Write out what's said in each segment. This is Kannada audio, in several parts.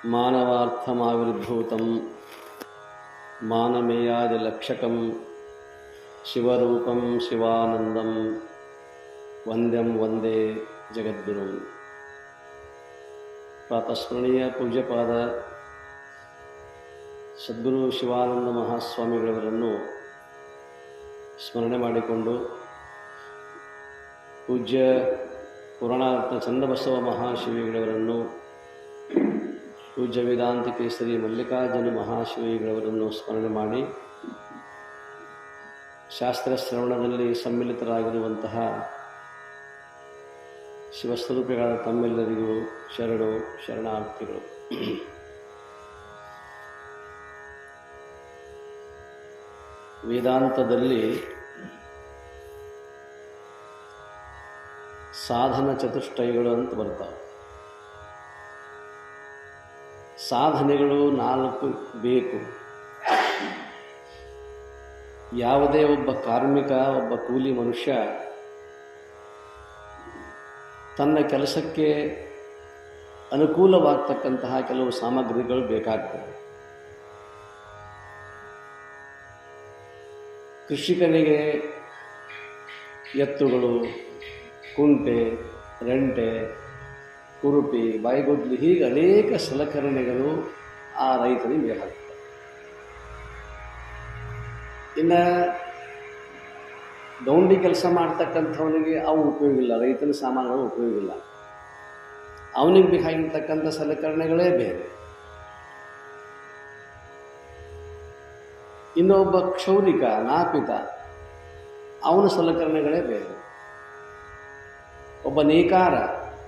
ಮಾನವಾರ್ಥಮಾವಿರ್ಭೂತಂ ಮಾನಮೇಯಾದಿಲಕ್ಷಕಂ ಶಿವರೂಪಂ ಶಿವಾನಂದಂ ವಂದ್ಯಂ ವಂದೇ ಜಗದ್ಗುರುಂ. ಪ್ರಾತಸ್ಮರಣೀಯ ಪೂಜ್ಯಪಾದ ಸದ್ಗುರು ಶಿವಾನಂದ ಮಹಾಸ್ವಾಮಿಗಳವರನ್ನು ಸ್ಮರಣೆ ಮಾಡಿಕೊಂಡು ಪೂಜ್ಯ ಪುರಾಣರತ್ನ ಚನ್ನಬಸವ ಮಹಾಶಿವಿಗಳವರನ್ನು, ಪೂಜ್ಯ ವೇದಾಂತ ಕೇಸರಿ ಮಲ್ಲಿಕಾರ್ಜುನ ಮಹಾಶಿವಿಗಳವರನ್ನು ಸ್ಮರಣೆ ಮಾಡಿ ಶಾಸ್ತ್ರ ಶ್ರವಣದಲ್ಲಿ ಸಮ್ಮಿಲಿತರಾಗಿರುವಂತಹ ಶಿವಸ್ವರೂಪಿಗಳಾದ ತಮ್ಮೆಲ್ಲರಿಗೂ ಶರಣಾರ್ಥಿಗಳು. ವೇದಾಂತದಲ್ಲಿ ಸಾಧನ ಚತುಷ್ಟಯಗಳು ಅಂತ ಬರ್ತಾವೆ. ಸಾಧನೆಗಳು 4 ಬೇಕು. ಯಾವುದೇ ಒಬ್ಬ ಕಾರ್ಮಿಕ, ಒಬ್ಬ ಕೂಲಿ ಮನುಷ್ಯ ತನ್ನ ಕೆಲಸಕ್ಕೆ ಅನುಕೂಲವಾಗ್ತಕ್ಕಂತಹ ಕೆಲವು ಸಾಮಗ್ರಿಗಳು ಬೇಕಾಗ್ತವೆ. ಕೃಷಿಕನಿಗೆ ಎತ್ತುಗಳು, ಕುಂಟೆ, ರೆಂಟೆ, ಕುರುಪಿ, ಬಾಯಿಗೊಡ್ಲಿ, ಹೀಗೆ ಅನೇಕ ಸಲಕರಣೆಗಳು ಆ ರೈತನಿಗೆ ಬೇಕಾಗ್ತವೆ. ಇನ್ನು ಗೌಂಡಿ ಕೆಲಸ ಮಾಡ್ತಕ್ಕಂಥವನಿಗೆ ಅವು ಉಪಯೋಗ ಇಲ್ಲ, ರೈತನ ಸಾಮಾನುಗಳು ಉಪಯೋಗ ಇಲ್ಲ. ಅವನಿಗೆ ಬೇಕಾಗಿರ್ತಕ್ಕಂಥ ಸಲಕರಣೆಗಳೇ ಬೇರೆ. ಇನ್ನೊಬ್ಬ ಕ್ಷೌರಿಕ, ನಾಪಿತ, ಅವನ ಸಲಕರಣೆಗಳೇ ಬೇರೆ. ಒಬ್ಬ ನೇಕಾರ,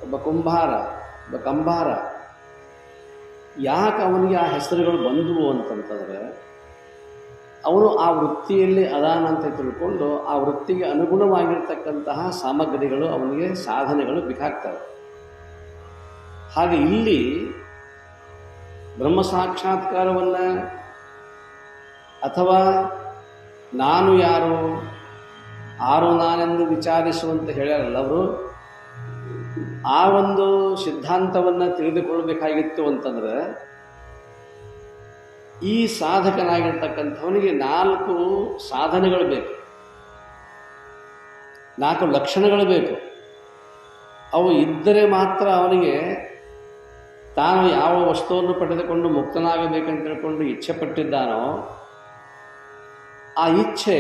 ಒಬ್ಬ ಕುಂಬಾರ, ಒಬ್ಬ ಕಂಬಾರ. ಯಾಕೆ ಅವನಿಗೆ ಆ ಹೆಸರುಗಳು ಬಂದವು ಅಂತಂತಂದರೆ, ಅವನು ಆ ವೃತ್ತಿಯಲ್ಲಿ ಅದಾನ ಅಂತ ತಿಳ್ಕೊಂಡು ಆ ವೃತ್ತಿಗೆ ಅನುಗುಣವಾಗಿರ್ತಕ್ಕಂತಹ ಸಾಮಗ್ರಿಗಳು, ಅವನಿಗೆ ಸಾಧನೆಗಳು ಬೇಕಾಗ್ತವೆ. ಹಾಗೆ ಇಲ್ಲಿ ಬ್ರಹ್ಮ ಸಾಕ್ಷಾತ್ಕಾರವನ್ನು ಅಥವಾ ನಾನು ಯಾರು, ಆರು ನಾನೆಂದು ವಿಚಾರಿಸುವಂತ ಹೇಳ್ಯಾರಲ್ಲ ಅವರು, ಆ ಒಂದು ಸಿದ್ಧಾಂತವನ್ನು ತಿಳಿದುಕೊಳ್ಳಬೇಕಾಗಿತ್ತು ಅಂತಂದ್ರೆ ಈ ಸಾಧಕನಾಗಿರ್ತಕ್ಕಂಥವನಿಗೆ 4 ಸಾಧನೆಗಳು ಬೇಕು, 4 ಲಕ್ಷಣಗಳು ಬೇಕು. ಅವು ಇದ್ದರೆ ಮಾತ್ರ ಅವನಿಗೆ ತಾನು ಯಾವ ವಸ್ತುವನ್ನು ಪಡೆದುಕೊಂಡು ಮುಕ್ತನಾಗಬೇಕಂತ ತಿಳ್ಕೊಂಡು ಇಚ್ಛೆ ಪಟ್ಟಿದ್ದಾನೋ ಆ ಇಚ್ಛೆ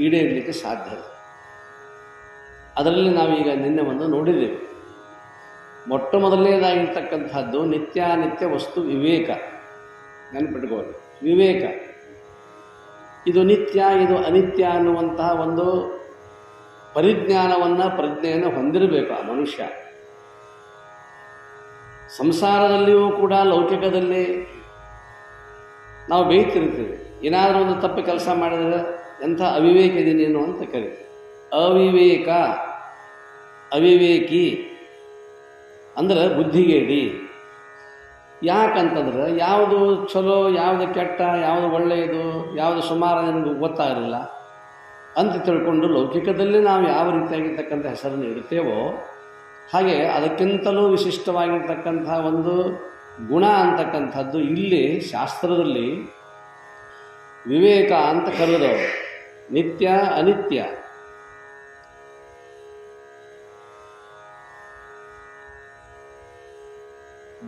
ಈಡೇರಲಿಕ್ಕೆ ಸಾಧ್ಯ. ಅದರಲ್ಲಿ ನಾವೀಗ ನಿನ್ನೆ ಒಂದು ನೋಡಿದ್ದೇವೆ. ಮೊಟ್ಟ ಮೊದಲನೇದಾಗಿರ್ತಕ್ಕಂಥದ್ದು ನಿತ್ಯಾನಿತ್ಯ ವಸ್ತು ವಿವೇಕ. ನೆನಪಿಟ್ಕೊಳ್ಳಿ, ವಿವೇಕ. ಇದು ನಿತ್ಯ, ಇದು ಅನಿತ್ಯ ಅನ್ನುವಂತಹ ಒಂದು ಪ್ರಜ್ಞೆಯನ್ನು ಹೊಂದಿರಬೇಕು ಆ ಮನುಷ್ಯ. ಸಂಸಾರದಲ್ಲಿಯೂ ಕೂಡ, ಲೌಕಿಕದಲ್ಲಿ ನಾವು ಬೇಯ್ತಿರ್ತೀವಿ. ಏನಾದರೂ ಒಂದು ತಪ್ಪು ಕೆಲಸ ಮಾಡಿದರೆ ಎಂಥ ಅವಿವೇಕ ಇದೀನೇನು ಅಂತ ಕರೀತೀವಿ. ಅವಿವೇಕ, ಅವಿವೇಕಿ ಅಂದ್ರೆ ಬುದ್ಧಿಗೇಡಿ. ಯಾಕಂತಂದ್ರೆ ಯಾವುದು ಚಲೋ, ಯಾವುದು ಕೆಟ್ಟ, ಯಾವುದು ಒಳ್ಳೆಯದು, ಯಾವುದು ಸುಮಾರು ನನಗೆ ಗೊತ್ತಾಗಲಿಲ್ಲ ಅಂತ ತಿಳ್ಕೊಂಡು ಲೌಕಿಕದಲ್ಲಿ ನಾವು ಯಾವ ರೀತಿಯಾಗಿರ್ತಕ್ಕಂಥ ಹೆಸರನ್ನು ಇಡ್ತೇವೋ ಹಾಗೆ ಅದಕ್ಕಿಂತಲೂ ವಿಶಿಷ್ಟವಾಗಿರ್ತಕ್ಕಂಥ ಒಂದು ಗುಣ ಅಂತಕ್ಕಂಥದ್ದು ಇಲ್ಲಿ ಶಾಸ್ತ್ರದಲ್ಲಿ ವಿವೇಕ ಅಂತ ಕರೆದವರು. ನಿತ್ಯ ಅನಿತ್ಯ,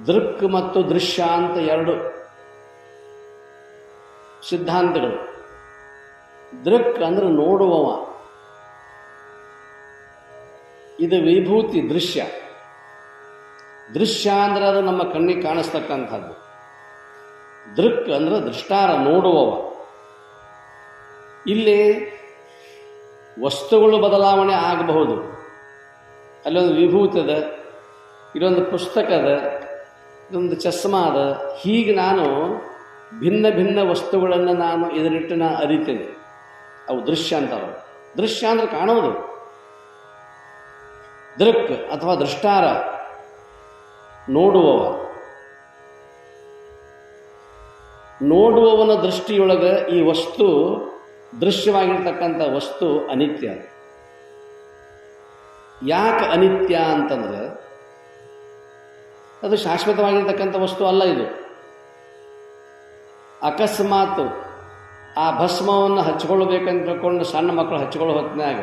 ದೃಕ್ ಮತ್ತು ದೃಶ್ಯ ಅಂತ 2 ಸಿದ್ಧಾಂತಗಳು. ದೃಕ್ ಅಂದ್ರೆ ನೋಡುವವ, ಇದು ವಿಭೂತಿ ದೃಶ್ಯ. ದೃಶ್ಯ ಅಂದ್ರೆ ಅದು ನಮ್ಮ ಕಣ್ಣಿಗೆ ಕಾಣಿಸ್ತಕ್ಕಂಥದ್ದು. ದೃಕ್ ಅಂದ್ರೆ ದೃಷ್ಟಾರ, ನೋಡುವವ. ಇಲ್ಲಿ ವಸ್ತುಗಳು ಬದಲಾವಣೆ ಆಗಬಹುದು. ಅಲ್ಲೊಂದು ವಿಭೂತಿ ಅದ, ಇಲ್ಲೊಂದು ಪುಸ್ತಕ ಅದ, ಇದೊಂದು ಚಸ್ಮಾ ಅದ. ಹೀಗೆ ನಾನು ಭಿನ್ನ ಭಿನ್ನ ವಸ್ತುಗಳನ್ನು ನಾನು ಇದರಿಟ್ಟು ಅರಿತೇನೆ. ಅವು ದೃಶ್ಯ ಅಂತಾವೆ. ದೃಶ್ಯ ಅಂದ್ರೆ ಕಾಣೋದು. ದೃಕ್ ಅಥವಾ ದೃಷ್ಟಾರ, ನೋಡುವವ. ನೋಡುವವನ ದೃಷ್ಟಿಯೊಳಗೆ ಈ ವಸ್ತು, ದೃಶ್ಯವಾಗಿರ್ತಕ್ಕಂಥ ವಸ್ತು ಅನಿತ್ಯ. ಯಾಕೆ ಅನಿತ್ಯ ಅಂತಂದ್ರೆ ಅದು ಶಾಶ್ವತವಾಗಿರ್ತಕ್ಕಂಥ ವಸ್ತು ಅಲ್ಲ ಇದು. ಅಕಸ್ಮಾತ್ ಆ ಭಸ್ಮವನ್ನು ಹಚ್ಕೊಳ್ಬೇಕಂತ ತಿಳ್ಕೊಂಡು ಸಣ್ಣ ಮಕ್ಕಳು ಹಚ್ಕೊಳ್ಳೋ ಹೊತ್ತಿನಾಗ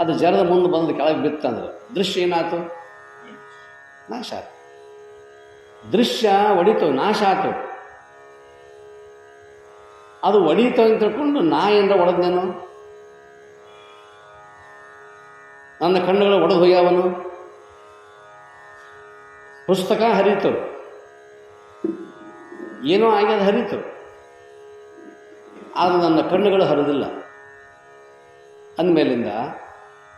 ಅದು ಜರದ ಮುಂದೆ ಬಂದು ಕೆಳಗೆ ಬಿತ್ತಂದ್ರೆ ದೃಶ್ಯ ಏನಾಯ್ತು? ನಾಶ ಆಯ್ತು. ದೃಶ್ಯ ಒಡಿತು, ನಾಶ ಆಯ್ತು. ಅದು ಒಡೀತು ಅಂತ ತಿಳ್ಕೊಂಡು ನಾ ಏನರ ಒಡೆದ್ನೇನು? ನನ್ನ ಕಣ್ಣುಗಳು ಒಡೆದು ಹೋಗ್ಯಾವನು? ಪುಸ್ತಕ ಹರಿತು, ಏನೋ ಆಗ್ಯದ ಹರಿತು, ಆದರೆ ನನ್ನ ಕಣ್ಣುಗಳು ಹರಿದಿಲ್ಲ. ಅಂದಮೇಲಿಂದ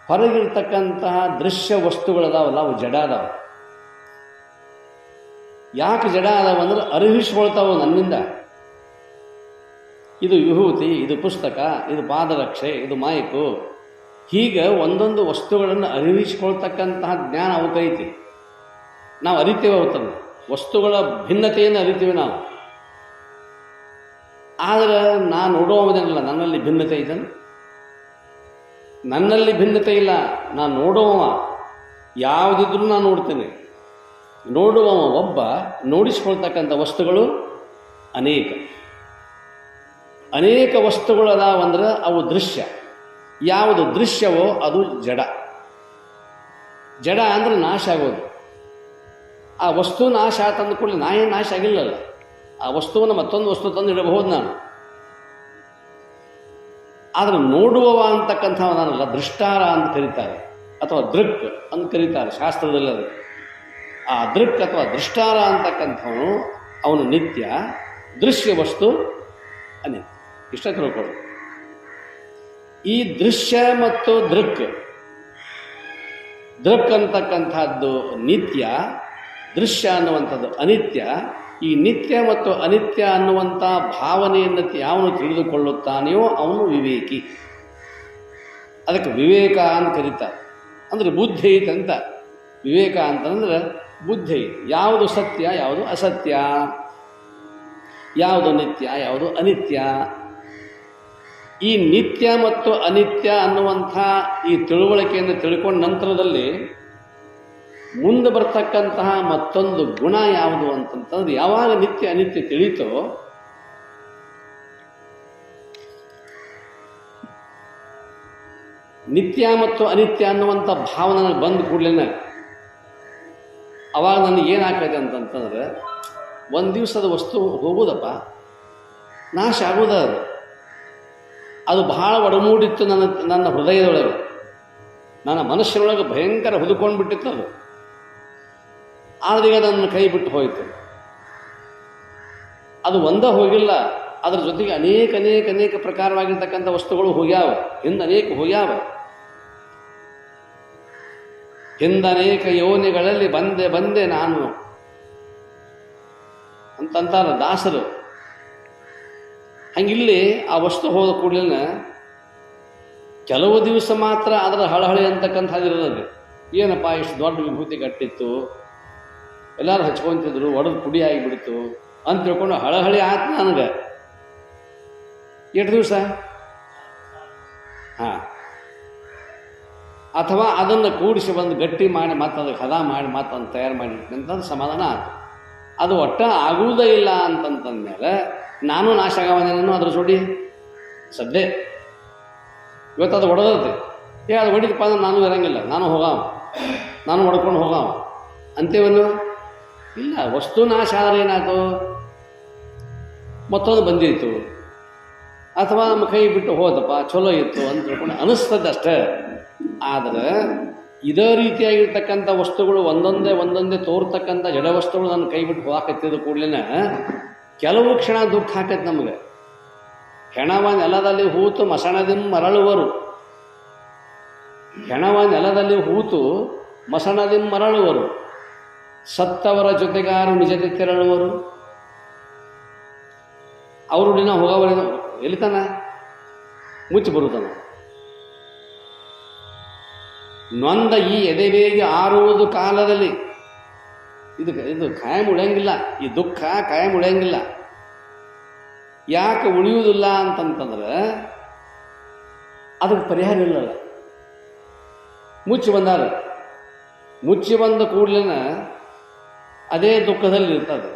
ಹೊರಗಿರ್ತಕ್ಕಂತಹ ದೃಶ್ಯ ವಸ್ತುಗಳದಾವಲ್ಲ ಅವು ಜಡ ಅದಾವ. ಯಾಕೆ ಜಡ ಅದಾವಂದ್ರೆ ಅರಿವಿಸ್ಕೊಳ್ತಾವ ನನ್ನಿಂದ. ಇದು ವಿಭೂತಿ, ಇದು ಪುಸ್ತಕ, ಇದು ಪಾದರಕ್ಷೆ, ಇದು ಮಾಯಿಕು, ಹೀಗೆ ಒಂದೊಂದು ವಸ್ತುಗಳನ್ನು ಅರಿವಿಸ್ಕೊಳ್ತಕ್ಕಂತಹ ಜ್ಞಾನ ಅವಕೈತಿ. ನಾವು ಅರಿತೇವೆ ಅವತ್ತನ್ನು, ವಸ್ತುಗಳ ಭಿನ್ನತೆಯನ್ನು ಅರಿತೀವಿ ನಾವು. ಆದರೆ ನಾನು ನೋಡುವವನಲ್ಲ, ನನ್ನಲ್ಲಿ ಭಿನ್ನತೆ ಇದನ್ನು, ನನ್ನಲ್ಲಿ ಭಿನ್ನತೆ ಇಲ್ಲ. ನಾನು ನೋಡುವವ ಯಾವುದಿದ್ರೂ ನಾನು ನೋಡ್ತೇನೆ. ನೋಡುವವ ಒಬ್ಬ, ನೋಡಿಸ್ಕೊಳ್ತಕ್ಕಂಥ ವಸ್ತುಗಳು ಅನೇಕ. ಅನೇಕ ವಸ್ತುಗಳು ಅದಾವಂದ್ರೆ ಅವು ದೃಶ್ಯ. ಯಾವುದು ದೃಶ್ಯವೋ ಅದು ಜಡ. ಜಡ ಅಂದರೆ ನಾಶ ಆಗೋದು. ಆ ವಸ್ತು ನಾಶ ಆತಂದ ಕೂಡಲೇ ನಾ ಏನು ನಾಶ ಆಗಿಲ್ಲಲ್ಲ. ಆ ವಸ್ತುವನ್ನು ಮತ್ತೊಂದು ವಸ್ತು ತಂದು ಇಡಬಹುದು ನಾನು. ಆದರೆ ನೋಡುವವ ಅಂತಕ್ಕಂಥವ ನಾನಲ್ಲ, ದೃಷ್ಟಾರ ಅಂತ ಕರೀತಾರೆ, ಅಥವಾ ದೃಕ್ ಅಂತ ಕರೀತಾರೆ ಶಾಸ್ತ್ರದಲ್ಲಿ. ಅದು ಆ ದೃಕ್ ಅಥವಾ ದೃಷ್ಟಾರ ಅಂತಕ್ಕಂಥವನು ಅವನು ನಿತ್ಯ, ದೃಶ್ಯ ವಸ್ತು ಅನಿತ್ಯ. ಇಷ್ಟ ತಿಳ್ಕೊಳ್ಳಿ. ಈ ದೃಶ್ಯ ಮತ್ತು ದೃಕ್, ದೃಕ್ ಅಂತಕ್ಕಂಥದ್ದು ನಿತ್ಯ, ದೃಶ್ಯ ಅನ್ನುವಂಥದ್ದು ಅನಿತ್ಯ. ಈ ನಿತ್ಯ ಮತ್ತು ಅನಿತ್ಯ ಅನ್ನುವಂಥ ಭಾವನೆಯನ್ನು ಯಾವನು ತಿಳಿದುಕೊಳ್ಳುತ್ತಾನೆಯೋ ಅವನು ವಿವೇಕಿ. ಅದಕ್ಕೆ ವಿವೇಕ ಅಂತ ಕರೀತಾರೆ. ಅಂದರೆ ಬುದ್ಧಿ ಐತಂತ. ವಿವೇಕ ಅಂತಂದ್ರೆ ಬುದ್ಧಿ. ಯಾವುದು ಸತ್ಯ, ಯಾವುದು ಅಸತ್ಯ, ಯಾವುದು ನಿತ್ಯ, ಯಾವುದು ಅನಿತ್ಯ. ಈ ನಿತ್ಯ ಮತ್ತು ಅನಿತ್ಯ ಅನ್ನುವಂಥ ಈ ತಿಳುವಳಿಕೆಯನ್ನು ತಿಳ್ಕೊಂಡ ನಂತರದಲ್ಲಿ ಮುಂದೆ ಬರ್ತಕ್ಕಂತಹ ಮತ್ತೊಂದು ಗುಣ ಯಾವುದು ಅಂತಂತಂದ್ರೆ, ಯಾವಾಗ ನಿತ್ಯ ಅನಿತ್ಯ ತಿಳಿತೋ ನಿತ್ಯ ಮತ್ತು ಅನಿತ್ಯ ಅನ್ನುವಂಥ ಭಾವನೆ ನನಗೆ ಬಂದ ಕೂಡಲೇ ಅವಾಗ ನನಗೇನಾಗ್ತದೆ ಅಂತಂತಂದ್ರೆ, ಒಂದು ದಿವಸದ ವಸ್ತು ಹೋಗೋದಪ್ಪ, ನಾಶ ಆಗೋದ. ಅದು ಬಹಳ ಒಡಮೂಡಿತ್ತು ನನ್ನ ಹೃದಯದೊಳಗೆ, ನನ್ನ ಮನಸ್ಸಿನೊಳಗೆ ಭಯಂಕರ ಹುದುಕೊಂಡು ಬಿಟ್ಟಿತ್ತು ಅದು. ಆದರೆ ಈಗ ನನ್ನ ಕೈ ಬಿಟ್ಟು ಹೋಯಿತು. ಅದು ಒಂದೇ ಹೋಗಿಲ್ಲ, ಅದರ ಜೊತೆಗೆ ಅನೇಕ ಅನೇಕ ಅನೇಕ ಪ್ರಕಾರವಾಗಿರ್ತಕ್ಕಂಥ ವಸ್ತುಗಳು ಹೋಗ್ಯಾವ. ಹಿಂದೆ ಅನೇಕ ಹೋಗ್ಯಾವ. ಹಿಂದನೇಕ ಯೋನಿಗಳಲ್ಲಿ ಬಂದೆ ಬಂದೆ ನಾನು ಅಂತಂತಾರ ದಾಸರು. ಹಂಗಿಲ್ಲಿ ಆ ವಸ್ತು ಹೋದ ಕೂಡಲೇ ಕೆಲವು ದಿವಸ ಮಾತ್ರ ಅದರ ಹಳಹಳಿ ಅಂತಕ್ಕಂಥದ್ದಿರೋದು. ಏನಪ್ಪ ಇಷ್ಟು ದೊಡ್ಡ ವಿಭೂತಿ ಕಟ್ಟಿತ್ತು, ಎಲ್ಲರೂ ಹಚ್ಕೊತಿದ್ರು, ಒಡೆದು ಪುಡಿ ಆಗಿಬಿಡ್ತು ಅಂತ ತಿಳ್ಕೊಂಡು ಹಳಹಳಿ ಆಯ್ತು ನನಗೆ. ಎಷ್ಟು ದಿವಸ? ಹಾಂ. ಅಥವಾ ಅದನ್ನು ಕೂಡಿಸಿ ಬಂದು ಗಟ್ಟಿ ಮಾಡಿ ಮತ್ತೆ ಅದಕ್ಕೆ ಹದ ಮಾಡಿ ಮತ್ತೆ ಅದನ್ನು ತಯಾರು ಮಾಡಿರ್ತಂಥದ್ದು ಸಮಾಧಾನ ಆಯ್ತು. ಅದು ಒಟ್ಟ ಆಗುವುದೇ ಇಲ್ಲ ಅಂತಂತಂದಮೇಲೆ ನಾನು ನಾಶ ಆಗವನೇನೋ ಅದ್ರ ಜೋಡಿ ಸದ್ದೆ. ಇವತ್ತು ಅದು ಹೊಡೆದೈತೆ, ಅದು ಹೊಡಿದಪ್ಪ ಅಂದ್ರೆ ನಾನು ಇರಂಗಿಲ್ಲ, ನಾನು ಹೋಗಾವ, ನಾನು ಹೊಡ್ಕೊಂಡು ಹೋಗಾವ ಅಂತೇವನು ಇಲ್ಲ. ವಸ್ತು ನಾಶ ಆದರೆ ಏನಾಯ್ತು, ಮತ್ತೊಂದು ಬಂದಿತ್ತು, ಅಥವಾ ನಮ್ಮ ಕೈ ಬಿಟ್ಟು ಹೋದಪ್ಪ ಚಲೋ ಇತ್ತು ಅಂತ ತಿಳ್ಕೊಂಡು ಅನಿಸ್ತದಷ್ಟೇ. ಆದರೆ ಇದೇ ರೀತಿಯಾಗಿರ್ತಕ್ಕಂಥ ವಸ್ತುಗಳು ಒಂದೊಂದೇ ತೋರ್ತಕ್ಕಂಥ ಜಡ ವಸ್ತುಗಳು ನನ್ನ ಕೈ ಬಿಟ್ಟು ಹೋಗಾಕತ್ತಿದ ಕೂಡಲೇ ಕೆಲವು ಕ್ಷಣ ದುಃಖ ಹಾಕೈತೆ ನಮಗೆ. ಹೆಣವ ನೆಲದಲ್ಲಿ ಹೂತು ಮಸಣದಿಂದ ಮರಳುವರು, ಹೆಣವ ನೆಲದಲ್ಲಿ ಹೂತು ಮಸಣದಿಂದ ಮರಳುವರು, ಸತ್ತವರ ಜೊತೆಗಾರು ನಿಜತೆ ತೆರಳುವರು. ಅವರು ದಿನ ಹೋಗವರ ಎಲ್ಲಿತಾನ ಮುಚ್ಚಿ ಬರುತ್ತಾನ. ನೊಂದ ಈ ಎದೆಬೇಗೆ ಆರುವುದು ಕಾಲದಲ್ಲಿ ಇದು ಕಾಯಂ ಉಳಿಯಂಗಿಲ್ಲ. ಈ ದುಃಖ ಕಾಯಂ ಉಳಿಯಂಗಿಲ್ಲ. ಯಾಕೆ ಉಳಿಯುವುದಿಲ್ಲ ಅಂತಂತಂದ್ರೆ ಅದಕ್ಕೆ ಪರಿಹಾರ ಇಲ್ಲಲ್ಲ. ಮುಚ್ಚಿ ಬಂದಾರ, ಮುಚ್ಚಿ ಬಂದ ಕೂಡಲೇ ಅದೇ ದುಃಖದಲ್ಲಿ ಇರ್ತದೆ.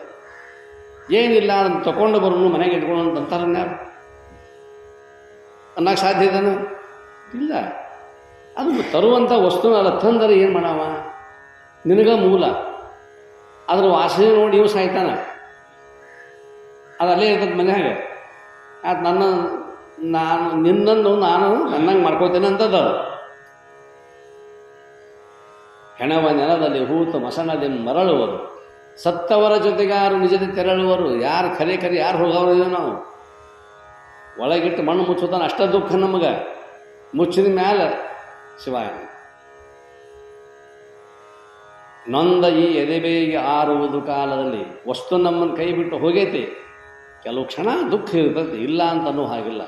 ಏನಿಲ್ಲ ಅದನ್ನು ತಗೊಂಡು ಬರೋನು ಮನೆಗೆ ಇಟ್ಕೊಂಡು ಅಂತಾರನ್ನ ಯಾರು ಅನ್ನಕ್ಕೆ ಸಾಧ್ಯ ಇದನ್ನು ಇಲ್ಲ. ಅದು ತರುವಂಥ ವಸ್ತುನ ಅಲ್ಲ, ತಂದರೆ ಏನು ಮಾಡವ, ನಿನಗ ಮೂಲ ಅದ್ರ ವಾಸನೆ ನೋಡಿ ಇವು ಸಾಯ್ತಾನ, ಅದು ಅಲ್ಲೇ ಇರ್ತದೆ ಮನ್ಯಾಗ. ಅದು ನಿನ್ನನ್ನು ನಾನು ನನ್ನಂಗೆ ಮಾಡ್ಕೋತೇನೆ ಅಂತದ. ಹೆಣವ ನೆಲದಲ್ಲಿ ಹೂತು ಮಸಣದೆ ಮರಳುವರು, ಸತ್ತವರ ಜೊತೆಗಾರು ನಿಜದ ತೆರಳುವರು. ಯಾರು ಖರೆ ಯಾರು ಹೋಗವ್ರು ನಾವು ಒಳಗಿಟ್ಟು ಮಣ್ಣು ಮುಚ್ಚುತ್ತಾನ, ಅಷ್ಟ ದುಃಖ ನಮಗೆ. ಮುಚ್ಚಿದ ಮ್ಯಾಲೆ ಶಿವಾಯ ನೊಂದ ಈ ಎದೆಬೇಗೆ ಆರುವುದು ಕಾಲದಲ್ಲಿ. ವಸ್ತು ನಮ್ಮನ್ನು ಕೈ ಬಿಟ್ಟು ಹೋಗೈತಿ, ಕೆಲವು ಕ್ಷಣ ದುಃಖ ಇರ್ತದೆ, ಇಲ್ಲ ಅಂತ ಅನ್ನೋ ಹಾಗಿಲ್ಲ.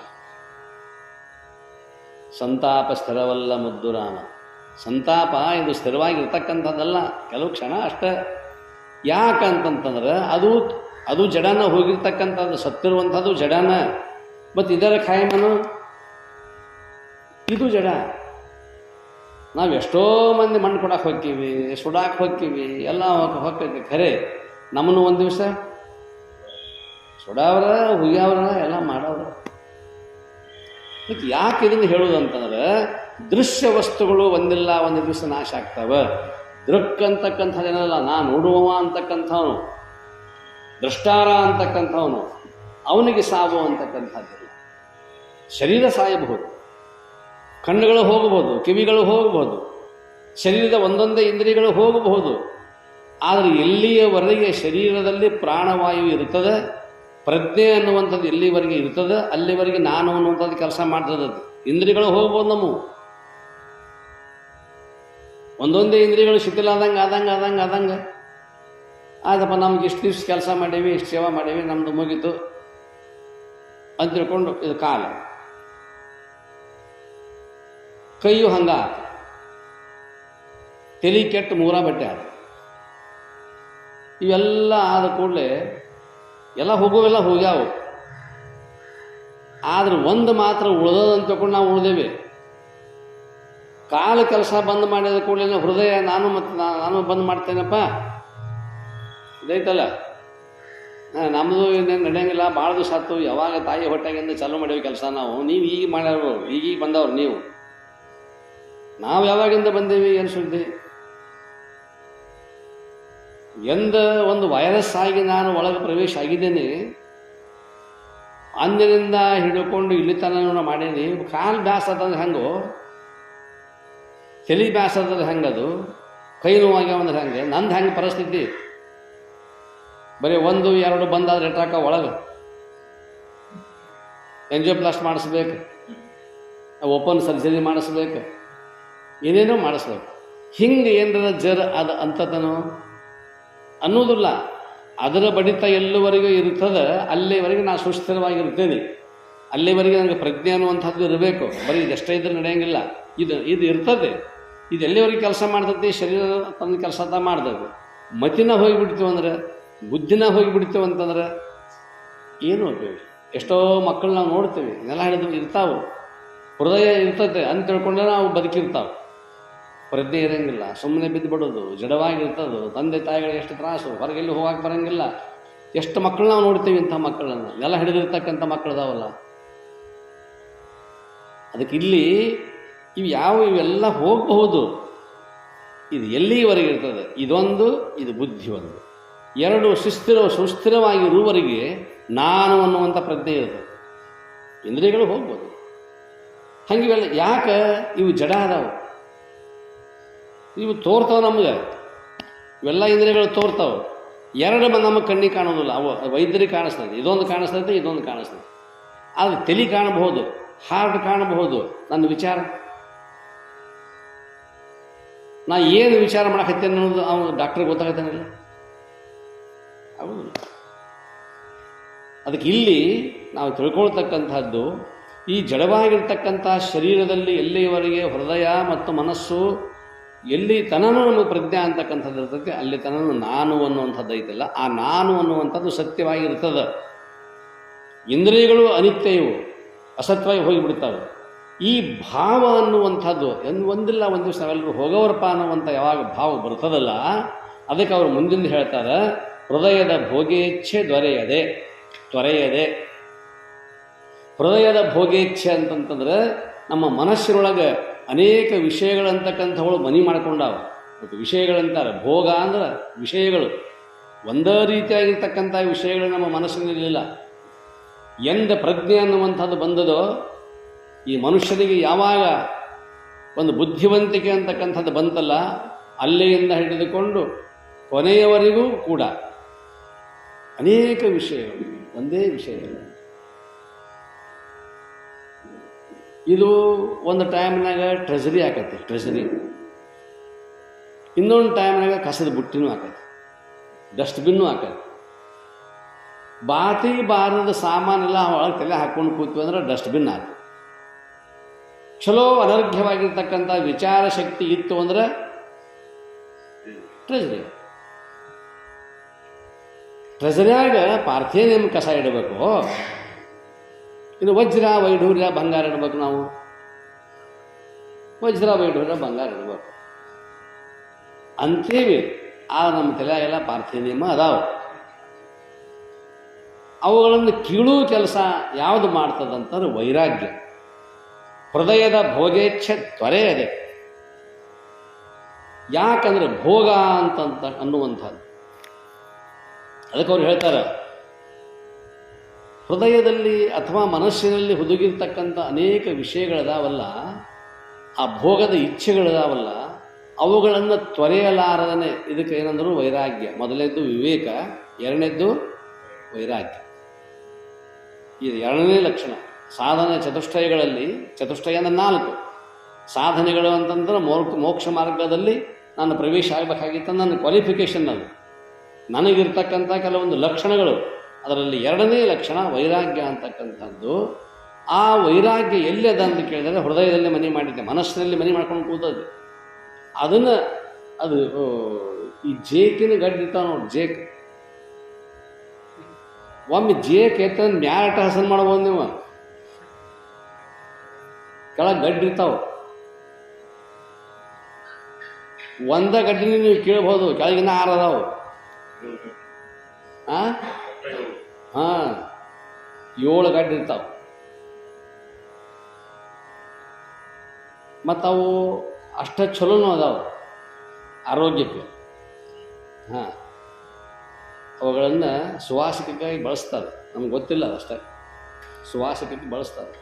ಸಂತಾಪ ಸ್ಥಿರವಲ್ಲ ಮುದ್ದುರಾಮ, ಸಂತಾಪ ಇದು ಸ್ಥಿರವಾಗಿರ್ತಕ್ಕಂಥದ್ದಲ್ಲ, ಕೆಲವು ಕ್ಷಣ ಅಷ್ಟೇ. ಯಾಕಂತಂತಂದ್ರೆ ಅದು ಜಡನ ಹೋಗಿರ್ತಕ್ಕಂಥದ್ದು, ಸತ್ತಿರುವಂಥದ್ದು ಜಡನ. ಮತ್ತು ಇದರ ಖಾಯಮನು ಇದು ಜಡ. ನಾವು ಎಷ್ಟೋ ಮಂದಿ ಮಣ್ಣು ಕೊಡಕ್ಕೆ ಹೋಗ್ತೀವಿ, ಸುಡಾಕ್ಕೆ ಹೋಗ್ತೀವಿ, ಎಲ್ಲ ಹೋಗ್ತೈತಿ. ಖರೆ ನಮ್ಮನ್ನು ಒಂದು ದಿವಸ ಸುಡಾವ್ರ ಹುಯ್ಯಾವ್ರ ಎಲ್ಲ ಮಾಡವ್ರ. ಮತ್ತು ಯಾಕೆ ಇದನ್ನು ಹೇಳೋದು ಅಂತಂದ್ರೆ, ದೃಶ್ಯ ವಸ್ತುಗಳು ಒಂದಿಲ್ಲ ಒಂದು ದಿವಸ ನಾಶ ಆಗ್ತಾವೆ. ದೃಕ್ ಅಂತಕ್ಕಂಥದ್ದೇನಲ್ಲ, ನಾ ನೋಡುವವ ಅಂತಕ್ಕಂಥವನು, ದೃಷ್ಟಾರ ಅಂತಕ್ಕಂಥವನು, ಅವನಿಗೆ ಸಾವು ಅಂತಕ್ಕಂಥದ್ದಿಲ್ಲ. ಶರೀರ ಸಾಯಬಹುದು, ಕಣ್ಣುಗಳು ಹೋಗಬಹುದು, ಕಿವಿಗಳು ಹೋಗಬಹುದು, ಶರೀರದ ಒಂದೊಂದೇ ಇಂದ್ರಿಯಗಳು ಹೋಗಬಹುದು. ಆದರೆ ಎಲ್ಲಿಯವರೆಗೆ ಶರೀರದಲ್ಲಿ ಪ್ರಾಣವಾಯು ಇರ್ತದೆ, ಪ್ರಜ್ಞೆ ಅನ್ನುವಂಥದ್ದು ಎಲ್ಲಿವರೆಗೆ ಇರ್ತದೆ, ಅಲ್ಲಿವರೆಗೆ ನಾನು ಅನ್ನುವಂಥದ್ದು ಕೆಲಸ ಮಾಡ್ತದೆ. ಇಂದ್ರಿಯಗಳು ಹೋಗ್ಬೋದು, ನಮ್ಮ ಒಂದೊಂದೇ ಇಂದ್ರಿಯಗಳು ಶಿಥಿಲ ಆದಂಗೆ ಆದಪ್ಪ, ನಮ್ಗೆ ಇಷ್ಟು ದಿವ್ಸ ಕೆಲಸ ಮಾಡೀವಿ, ಇಷ್ಟು ಸೇವಾ ಮಾಡೀವಿ, ನಮ್ಮದು ಮುಗೀತು ಅಂತ ತಿಳ್ಕೊಂಡು ಇದು ಕಾಲ. ಕೈಯು ಹಂಗ ತಲೆ ಕೆಟ್ಟು ಮೂರ ಬಟ್ಟೆ ಆದ. ಇವೆಲ್ಲ ಆದ ಕೂಡಲೇ ಎಲ್ಲ ಹೋಗ್ಯಾವು. ಆದ್ರೆ ಒಂದು ಮಾತ್ರ ಉಳ್ದದಂತ ತಿಳ್ಕೊಂಡು ನಾವು ಉಳ್ದೇವೆ. ಕಾಲ ಕೆಲಸ ಬಂದ್ ಮಾಡಿದ ಕೂಡಲೇ ಹೃದಯ ನಾನು ಬಂದ್ ಮಾಡ್ತೇನಪ್ಪ ಇದೈತಲ್ಲ, ನಮ್ಮದು ಇನ್ನೇನು ನಡೆಯಂಗಿಲ್ಲ, ಭಾಳ ದಿವಸ ಆಯ್ತು, ಯಾವಾಗ ತಾಯಿ ಹೊಟ್ಟೆಗಿಂದ ಚಾಲೂ ಮಾಡೀವಿ ಕೆಲಸ ನಾವು. ನೀವು ಈಗ ಮಾಡ್ಯಾರು, ಈಗೀಗ ಬಂದವ್ರು ನೀವು, ನಾವು ಯಾವಾಗಿಂದ ಬಂದೇವಿ ಏನು ಸುದ್ದಿ? ಒಂದು ವೈರಸ್ ಆಗಿ ನಾನು ಒಳಗೆ ಪ್ರವೇಶ ಆಗಿದ್ದೇನೆ, ಅಂದಿನಿಂದ ಹಿಡ್ಕೊಂಡು ಇಲ್ಲಿ ತನಕ ಮಾಡೀನಿ. ಕಾಲು ಬ್ಯಾಸದಂದ್ರೆ ಹೆಂಗೋ, ತಲೆ ಬ್ಯಾಸದ ಹೆಂಗದು, ಕೈ ನೋವಾಗ್ಯಾವಂದ್ರೆ ಹೆಂಗೆ, ನಂದು ಹೆಂಗೆ ಪರಿಸ್ಥಿತಿ. ಬರೀ 1-2 ಬಂದಾದ್ರೆ ಎಟ್ರಾಕ ಒಳಗೆ ಎಂಜಿಯೋಪ್ಲಾಸ್ಟ್ ಮಾಡಿಸ್ಬೇಕು, ಓಪನ್ ಸರ್ಜರಿ ಮಾಡಿಸ್ಬೇಕು, ಏನೇನೋ ಮಾಡಿಸ್ಬೇಕು. ಹಿಂಗೆ ಏನರ ಅದು ಅಂತತನೋ ಅನ್ನೋದಿಲ್ಲ. ಅದರ ಬಡಿತ ಎಲ್ಲಿವರೆಗೂ ಇರ್ತದೆ ಅಲ್ಲಿವರೆಗೆ ನಾನು ಸುಸ್ಥಿರವಾಗಿರ್ತೇನೆ, ಅಲ್ಲಿವರೆಗೆ ನನಗೆ ಪ್ರಜ್ಞೆ ಅನ್ನುವಂಥದ್ದು ಇರಬೇಕು. ಬರೀ ಇದೆಷ್ಟೇ ಇದ್ರೆ ನಡೆಯಂಗಿಲ್ಲ. ಇದು ಇರ್ತದೆ, ಇದು ಎಲ್ಲಿವರೆಗೆ ಕೆಲಸ ಮಾಡ್ತೈತಿ, ಶರೀರ ತನ್ನ ಕೆಲಸ ಮಾಡ್ತದೆ. ಮತಿನ ಹೋಗಿಬಿಡ್ತೀವಿ ಅಂದ್ರೆ, ಬುದ್ಧಿನ ಹೋಗಿಬಿಡ್ತೀವಿ ಅಂತಂದ್ರೆ ಏನು ಉಪಯೋಗ? ಎಷ್ಟೋ ಮಕ್ಕಳು ನಾವು ನೋಡ್ತೀವಿ, ನೆಲ ಹಿಡಿದು ಇರ್ತಾವೆ, ಹೃದಯ ಇರ್ತದೆ ಅಂತ ತಿಳ್ಕೊಂಡ್ರೆ ನಾವು ಬದುಕಿರ್ತಾವೆ, ಪ್ರಜ್ಞೆ ಇರೋಂಗಿಲ್ಲ, ಸುಮ್ಮನೆ ಬಿದ್ದು ಬಿಡೋದು, ಜಡವಾಗಿರ್ತದೆ. ತಂದೆ ತಾಯಿಗಳಿಗೆ ಎಷ್ಟು ತ್ರಾಸು, ಹೊರಗೆಲ್ಲಿ ಹೋಗಕ್ಕೆ ಬರೋಂಗಿಲ್ಲ. ಎಷ್ಟು ಮಕ್ಕಳು ನಾವು ನೋಡ್ತೀವಿ, ಇಂಥ ಮಕ್ಕಳನ್ನು, ನೆಲ ಹಿಡಿದಿರ್ತಕ್ಕಂಥ ಮಕ್ಕಳದಾವಲ್ಲ. ಅದಕ್ಕೆ ಇಲ್ಲಿ ಇವೆಲ್ಲ ಹೋಗಬಹುದು. ಇದು ಎಲ್ಲಿವರೆಗೆ ಇರ್ತದೆ? ಇದೊಂದು, ಇದು ಬುದ್ಧಿ ಒಂದು. 2 ಸುಸ್ಥಿರವಾಗಿರುವವರೆಗೆ ನಾನು ಅನ್ನುವಂಥ ಪ್ರಜ್ಞೆ ಇರ್ತದೆ. ಇಂದ್ರಿಯಗಳು ಹೋಗ್ಬೋದು. ಹಂಗಿವೆಲ್ಲ ಯಾಕೆ? ಇವು ಜಡ ಅದಾವು, ಇವು ತೋರ್ತಾವೆ ನಮ್ಗೆ. ಇವೆಲ್ಲ ಇಂದ್ರಿಯಗಳು ತೋರ್ತಾವೆ. 2 ನಮ್ಮ ಕಣ್ಣಿಗೆ ಕಾಣೋದಿಲ್ಲ, ಅವು ವೈದ್ಯರಿಗೆ ಕಾಣಿಸ್ತದೆ. ಇದೊಂದು ಕಾಣಿಸ್ತದೆ, ಇದೊಂದು ಕಾಣಿಸ್ತದೆ. ಆದರೆ ತಲೆ ಕಾಣಬಹುದು, ಹಾರ್ಟ್ ಕಾಣಬಹುದು. ನನ್ನ ವಿಚಾರ, ನಾ ಏನು ವಿಚಾರ ಮಾಡಕತ್ತೇನೆ ಅನ್ನೋದು ಅವನು ಡಾಕ್ಟ್ರಿಗೆ ಗೊತ್ತಾಗತ್ತೇನಿಲ್ಲ. ಹೌದು. ಅದಕ್ಕೆ ಇಲ್ಲಿ ನಾವು ತಿಳ್ಕೊಳ್ತಕ್ಕಂಥದ್ದು, ಈ ಜಡವಾಗಿರ್ತಕ್ಕಂಥ ಶರೀರದಲ್ಲಿ ಎಲ್ಲಿಯವರೆಗೆ ಹೃದಯ ಮತ್ತು ಮನಸ್ಸು ಎಲ್ಲಿ ತನನೂ ನಮಗೆ ಪ್ರಜ್ಞೆ ಅಂತಕ್ಕಂಥದ್ದು ಇರ್ತದೆ, ಅಲ್ಲಿ ತನನು ನಾನು ಅನ್ನುವಂಥದ್ದು ಐತಲ್ಲ, ಆ ನಾನು ಅನ್ನುವಂಥದ್ದು ಸತ್ಯವಾಗಿರ್ತದೆ. ಇಂದ್ರಿಯಗಳು ಅನಿತ್ಯ, ಇವು ಅಸತ್ಯವಾಗಿ ಹೋಗಿಬಿಡ್ತಾವೆ. ಈ ಭಾವ ಅನ್ನುವಂಥದ್ದು ಒಂದಿಲ್ಲ ಒಂದು ದಿವಸ ನಾವೆಲ್ಲರೂ ಹೋಗೋವರಪ್ಪ ಅನ್ನುವಂಥ ಯಾವಾಗ ಭಾವ ಬರ್ತದಲ್ಲ, ಅದಕ್ಕೆ ಅವರು ಮುಂದಿನ ಹೇಳ್ತಾರೆ, ಹೃದಯದ ಭೋಗೇಚ್ಛೆ ದೊರೆಯದೆ. ಹೃದಯದ ಭೋಗೇಚ್ಛೆ ಅಂತಂತಂದ್ರೆ ನಮ್ಮ ಮನಸ್ಸಿನೊಳಗೆ ಅನೇಕ ವಿಷಯಗಳಂತಕ್ಕಂಥಗಳು ಮನಿ ಮಾಡ್ಕೊಂಡಾವ. ಮತ್ತು ವಿಷಯಗಳಂತಾರೆ, ಭೋಗ ಅಂದ್ರೆ ವಿಷಯಗಳು, ಒಂದೇ ರೀತಿಯಾಗಿರ್ತಕ್ಕಂಥ ವಿಷಯಗಳು ನಮ್ಮ ಮನಸ್ಸಿನಲ್ಲಿಲ್ಲ. ಎಂದ ಪ್ರಜ್ಞೆ ಅನ್ನುವಂಥದ್ದು ಬಂದದೋ, ಈ ಮನುಷ್ಯನಿಗೆ ಯಾವಾಗ ಒಂದು ಬುದ್ಧಿವಂತಿಕೆ ಅಂತಕ್ಕಂಥದ್ದು ಬಂತಲ್ಲ, ಅಲ್ಲಿಯಿಂದ ಹಿಡಿದುಕೊಂಡು ಕೊನೆಯವರೆಗೂ ಕೂಡ ಅನೇಕ ವಿಷಯಗಳು, ಒಂದೇ ವಿಷಯಗಳು. ಇದು ಒಂದು ಟೈಮ್ನಾಗ ಟ್ರೆಜರಿ ಆಕೈತಿ, ಟ್ರೆಜರಿ. ಇನ್ನೊಂದು ಟೈಮ್ನಾಗ ಕಸದ ಬುಟ್ಟಿನೂ ಆಕೈತಿ, ಡಸ್ಟ್ಬಿನ್ನೂ ಆಕೈತಿ. ಬಾತಿ ಬಾರದ ಸಾಮಾನೆಲ್ಲ ಒಳಗೆ ತಲೆ ಹಾಕ್ಕೊಂಡು ಕೂತ್ವಿ ಅಂದ್ರೆ ಡಸ್ಟ್ಬಿನ್ ಆಯ್ತು. ಚಲೋ ಅನರ್ಘ್ಯವಾಗಿರ್ತಕ್ಕಂಥ ವಿಚಾರ ಶಕ್ತಿ ಇತ್ತು ಅಂದ್ರೆ ಟ್ರೆಜರಿ. ಟ್ರೆಜರಿಯಾಗ ಪಾರ್ಥೇನಿಯಂ ಕಸ ಇಡಬೇಕು. ಇದು ವಜ್ರ ವೈಢೂರ್ಯ ಬಂಗಾರ ಇಡಬೇಕು. ನಾವು ವಜ್ರ ವೈಢೂರ್ಯ ಬಂಗಾರ ಇಡಬೇಕು ಅಂತೀವಿ. ಆ ನಮ್ಮ ತಲೆಯಾಗೆಲ್ಲ ಪಾರ್ಥೇನಿಯಮ ಅದಾವ. ಅವುಗಳನ್ನು ಕೀಳುವ ಕೆಲಸ ಯಾವುದು ಮಾಡ್ತದಂತಂದ್ರೆ ವೈರಾಗ್ಯ. ಹೃದಯದ ಭೋಗೇಚ್ಛೆ ತ್ವರೆಯದೆ. ಯಾಕಂದ್ರೆ ಭೋಗ ಅಂತಂತ ಅನ್ನುವಂಥದ್ದು. ಅದಕ್ಕೆ ಅವ್ರು ಹೇಳ್ತಾರೆ, ಹೃದಯದಲ್ಲಿ ಅಥವಾ ಮನಸ್ಸಿನಲ್ಲಿ ಹುದುಗಿರ್ತಕ್ಕಂಥ ಅನೇಕ ವಿಷಯಗಳಿದಾವಲ್ಲ, ಆ ಭೋಗದ ಇಚ್ಛೆಗಳಿದಾವಲ್ಲ, ಅವುಗಳನ್ನು ತ್ವರೆಯಲಾರದನೆ. ಇದಕ್ಕೆ ಏನಂದ್ರು ವೈರಾಗ್ಯ. ಮೊದಲನೇದ್ದು ವಿವೇಕ, ಎರಡನೇದ್ದು ವೈರಾಗ್ಯ. ಇದು ಎರಡನೇ ಲಕ್ಷಣ. ಸಾಧನೆ ಚತುಷ್ಟಯಗಳಲ್ಲಿ, ಚತುಷ್ಟಯ ಅಂದರೆ 4 ಸಾಧನೆಗಳು ಅಂತಂದ್ರೆ ಮೋಕ್ಷ ಮಾರ್ಗದಲ್ಲಿ ನಾನು ಪ್ರವೇಶ ಆಗಬೇಕಾಗಿತ್ತು. ನನ್ನ ಕ್ವಾಲಿಫಿಕೇಷನ್ ಅದು, ನನಗಿರ್ತಕ್ಕಂಥ ಕೆಲವೊಂದು ಲಕ್ಷಣಗಳು. ಅದರಲ್ಲಿ ಎರಡನೇ ಲಕ್ಷಣ ವೈರಾಗ್ಯ ಅಂತಕ್ಕಂಥದ್ದು. ಆ ವೈರಾಗ್ಯ ಎಲ್ಲಿ ಅದ ಅಂತ ಕೇಳಿದರೆ ಹೃದಯದಲ್ಲಿ ಮನೆ ಮಾಡಿದ್ದೆ, ಮನಸ್ಸಿನಲ್ಲಿ ಮನೆ ಮಾಡ್ಕೊಂಡು ಕೂತದ್ದು. ಅದನ್ನು ಅದು ಈ ಜೇಕಿನ ಗಡ್ಡಿರ್ತಾವ ನೋಡಿ, ಜೇಕ್. ಒಮ್ಮೆ ಜೇಕ್ ಎತ್ತಂದು ಮ್ಯಾಟ ಹಸನ್ ಮಾಡ್ಬೋದು ನೀವು. ಕೆಳಗೆ ಗಡ್ಡಿರ್ತಾವ, ಒಂದ ಗಡ್ಡಿನ ನೀವು ಕೇಳ್ಬೋದು, ಕೆಳಗಿನ 6 ಅದಾವು. ಹಾಂ 7 ಗಡ್ಡಿರ್ತಾವ. ಮತ್ತು ಅವು ಅಷ್ಟ ಚಲೋನೂ ಅದಾವ ಆರೋಗ್ಯಕ್ಕೆ. ಅವುಗಳನ್ನು ಸುವಾಸಿಕಕ್ಕಾಗಿ ಬಳಸ್ತಾರೆ. ನಮ್ಗೆ ಗೊತ್ತಿಲ್ಲ ಅದಷ್ಟೇ, ಸುವಾಸಿಕಕ್ಕೆ ಬಳಸ್ತಾರೆ.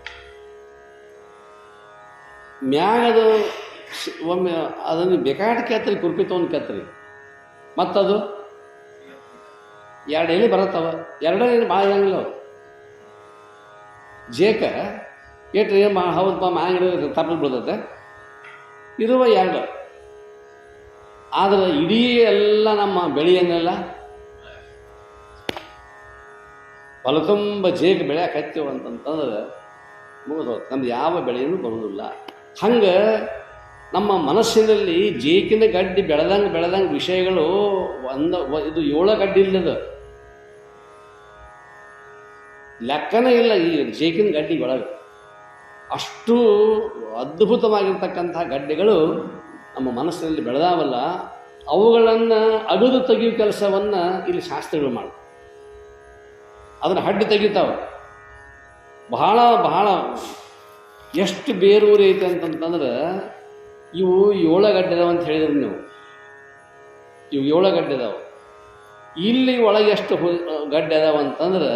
ಮ್ಯಾಗದು ಒಮ್ಮೆ ಅದನ್ನು ಬೇಕಾಟ ಕೆತ್ತರಿ, ಕುರ್ಪಿ ತೊಗೊಂಡು ಕೆತ್ತರಿ, ಮತ್ತದು 2 ಎಲೆ ಬರತ್ತವ. 2 ಏನು ಭಾಳ ಇರಂಗಿಲ್ಲ ಅವು. ಜೇಕ ಏಟ್ರಿ ಹೌದಪ್ಪ ಮ್ಯಾಗ ತಪ್ಪಲು ಬೀಳ್ತತೆ, ಇರುವ 2. ಆದರೆ ಇಡೀ ಎಲ್ಲ ನಮ್ಮ ಬೆಳೆಯನ್ನೆಲ್ಲ ಹೊಲ ತುಂಬ ಜೇಕ ಬೆಳೆಯಕ್ಕೆ ಹತ್ತೇವೆ ಅಂತಂತಂದ್ರೆ ಮುಗಿದೋದು, ನಮ್ದು ಯಾವ ಬೆಳೆಯೂ ಬರುವುದಿಲ್ಲ. ಹಂಗೆ ನಮ್ಮ ಮನಸ್ಸಿನಲ್ಲಿ ಜೇಕಿನ ಗಡ್ಡಿ ಬೆಳೆದಂಗೆ ವಿಷಯಗಳು ಇದು 7 ಗಡ್ಡಿ ಇಲ್ಲದ ಲೆಕ್ಕನೇ ಇಲ್ಲ ಈ ಜೇಕಿನ ಗಡ್ಡಿ ಒಳಗೆ. ಅಷ್ಟು ಅದ್ಭುತವಾಗಿರ್ತಕ್ಕಂಥ ಗಡ್ಡೆಗಳು ನಮ್ಮ ಮನಸ್ಸಿನಲ್ಲಿ ಬೆಳೆದಾವಲ್ಲ, ಅವುಗಳನ್ನು ಅಗದು ತೆಗೆಯುವ ಕೆಲಸವನ್ನು ಇಲ್ಲಿ ಶಾಸ್ತ್ರಗಳು ಮಾಡ್ತಾರೆ. ಅದನ್ನು ಹಡ್ಡಿ ತೆಗಿತಾವೆ. ಬಹಳ ಬಹಳ ಎಷ್ಟು ಬೇರೂರಿ ಐತೆ ಅಂತಂತಂದ್ರೆ, ಇವು 7 ಗಡ್ಡೆ ಅದಾವ ಅಂತ ಹೇಳಿದ್ರಿ ನೀವು. ಇವು 7 ಗಡ್ಡೆ ಅದಾವ. ಇಲ್ಲಿ ಒಳಗೆ ಎಷ್ಟು ಗಡ್ಡೆ ಅದಾವ ಅಂತಂದ್ರೆ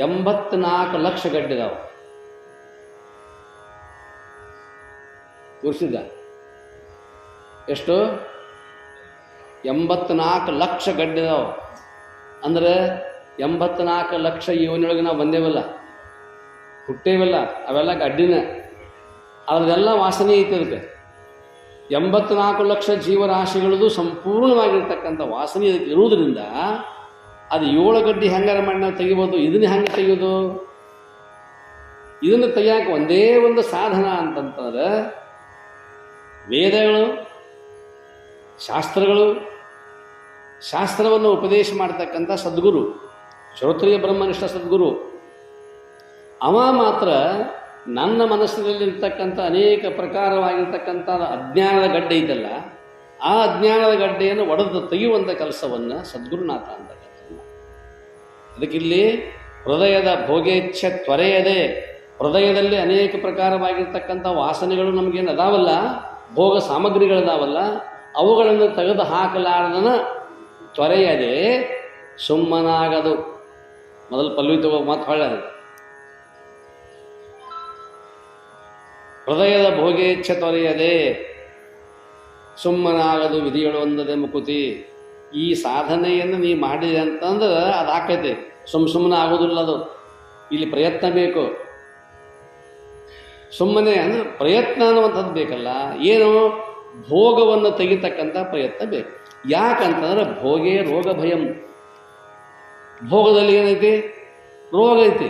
84 ಲಕ್ಷ ಗಡ್ಡೆ ಅದಾವ. ತೋರಿಸಿದ್ದ ಎಷ್ಟು? 84 ಲಕ್ಷ ಗಡ್ಡೆ ಅದಾವ. ಅಂದರೆ 84 ಲಕ್ಷ ಯೋನಿಯೊಳಗೆ ನಾವು ಬಂದೇವಲ್ಲ, ಹುಟ್ಟೇವಲ್ಲ, ಅವೆಲ್ಲ ಗಡ್ಡಿನ. ಅದೆಲ್ಲ ವಾಸನೆ ಐತೆ ಅದಕ್ಕೆ. 84 ಲಕ್ಷ ಜೀವರಾಶಿಗಳದು ಸಂಪೂರ್ಣವಾಗಿರ್ತಕ್ಕಂಥ ವಾಸನೆ ಅದಕ್ಕೆ ಇರುವುದರಿಂದ ಅದು 7 ಗಡ್ಡಿ ಹೆಂಗಾರ ಮಾಡಿ ನಾವು ತೆಗಿಬೋದು. ಇದನ್ನ ಹೆಂಗೆ ತೆಗೆಯೋದು? ಇದನ್ನು ತೆಗಿಯಾಕೆ ಒಂದೇ ಒಂದು ಸಾಧನ ಅಂತಂತಂದ್ರೆ ವೇದಗಳು, ಶಾಸ್ತ್ರಗಳು, ಶಾಸ್ತ್ರವನ್ನು ಉಪದೇಶ ಮಾಡ್ತಕ್ಕಂಥ ಸದ್ಗುರು, ಶ್ರೋತ್ರಿಯ ಬ್ರಹ್ಮನಿಷ್ಠ ಸದ್ಗುರು, ಅವ ಮಾತ್ರ ನನ್ನ ಮನಸ್ಸಿನಲ್ಲಿರ್ತಕ್ಕಂಥ ಅನೇಕ ಪ್ರಕಾರವಾಗಿರ್ತಕ್ಕಂಥ ಅಜ್ಞಾನದ ಗಡ್ಡೆ ಇದೆಯಲ್ಲ, ಆ ಅಜ್ಞಾನದ ಗಡ್ಡೆಯನ್ನು ಒಡೆದು ತೆಗೆಯುವಂಥ ಕೆಲಸವನ್ನು ಸದ್ಗುರುನಾಥ ಅಂತ. ಅದಕ್ಕಿಲ್ಲಿ ಹೃದಯದ ಭೋಗೇಚ್ಛೆ ತ್ವರೆಯದೆ, ಹೃದಯದಲ್ಲಿ ಅನೇಕ ಪ್ರಕಾರವಾಗಿರ್ತಕ್ಕಂಥ ವಾಸನೆಗಳು ನಮಗೇನು ಅದಾವಲ್ಲ, ಭೋಗ ಸಾಮಗ್ರಿಗಳದಾವಲ್ಲ, ಅವುಗಳನ್ನು ತೆಗೆದು ಹಾಕಲಾರ್ದನ ತ್ವರೆಯದೆ ಸುಮ್ಮನಾಗದು. ಮೊದಲು ಪಲ್ವಿ ತಗೋ ಮಾತು ಹೊಳ್ಳೆದು. ಹೃದಯದ ಭೋಗೇಚ್ಛೆ ತೊರೆಯದೆ ಸುಮ್ಮನಾಗದು ವಿಧಿಗಳು ಒಂದದೆ ಮುಕುತಿ. ಈ ಸಾಧನೆಯನ್ನು ನೀ ಮಾಡಿದೆ ಅಂತಂದ್ರೆ ಅದು ಆಕೈತೆ, ಸುಮ್ಮನೆ ಆಗೋದಿಲ್ಲ. ಅದು ಇಲ್ಲಿ ಪ್ರಯತ್ನ ಬೇಕು. ಸುಮ್ಮನೆ ಅಂದ್ರೆ ಪ್ರಯತ್ನ ಅನ್ನುವಂಥದ್ದು ಬೇಕಲ್ಲ. ಏನು ಭೋಗವನ್ನು ತೆಗಿತಕ್ಕಂಥ ಪ್ರಯತ್ನ ಬೇಕು. ಯಾಕಂತಂದ್ರೆ ಭೋಗೇ ರೋಗ ಭಯಂ. ಭೋಗದಲ್ಲಿ ಏನೈತಿ? ರೋಗ ಐತಿ.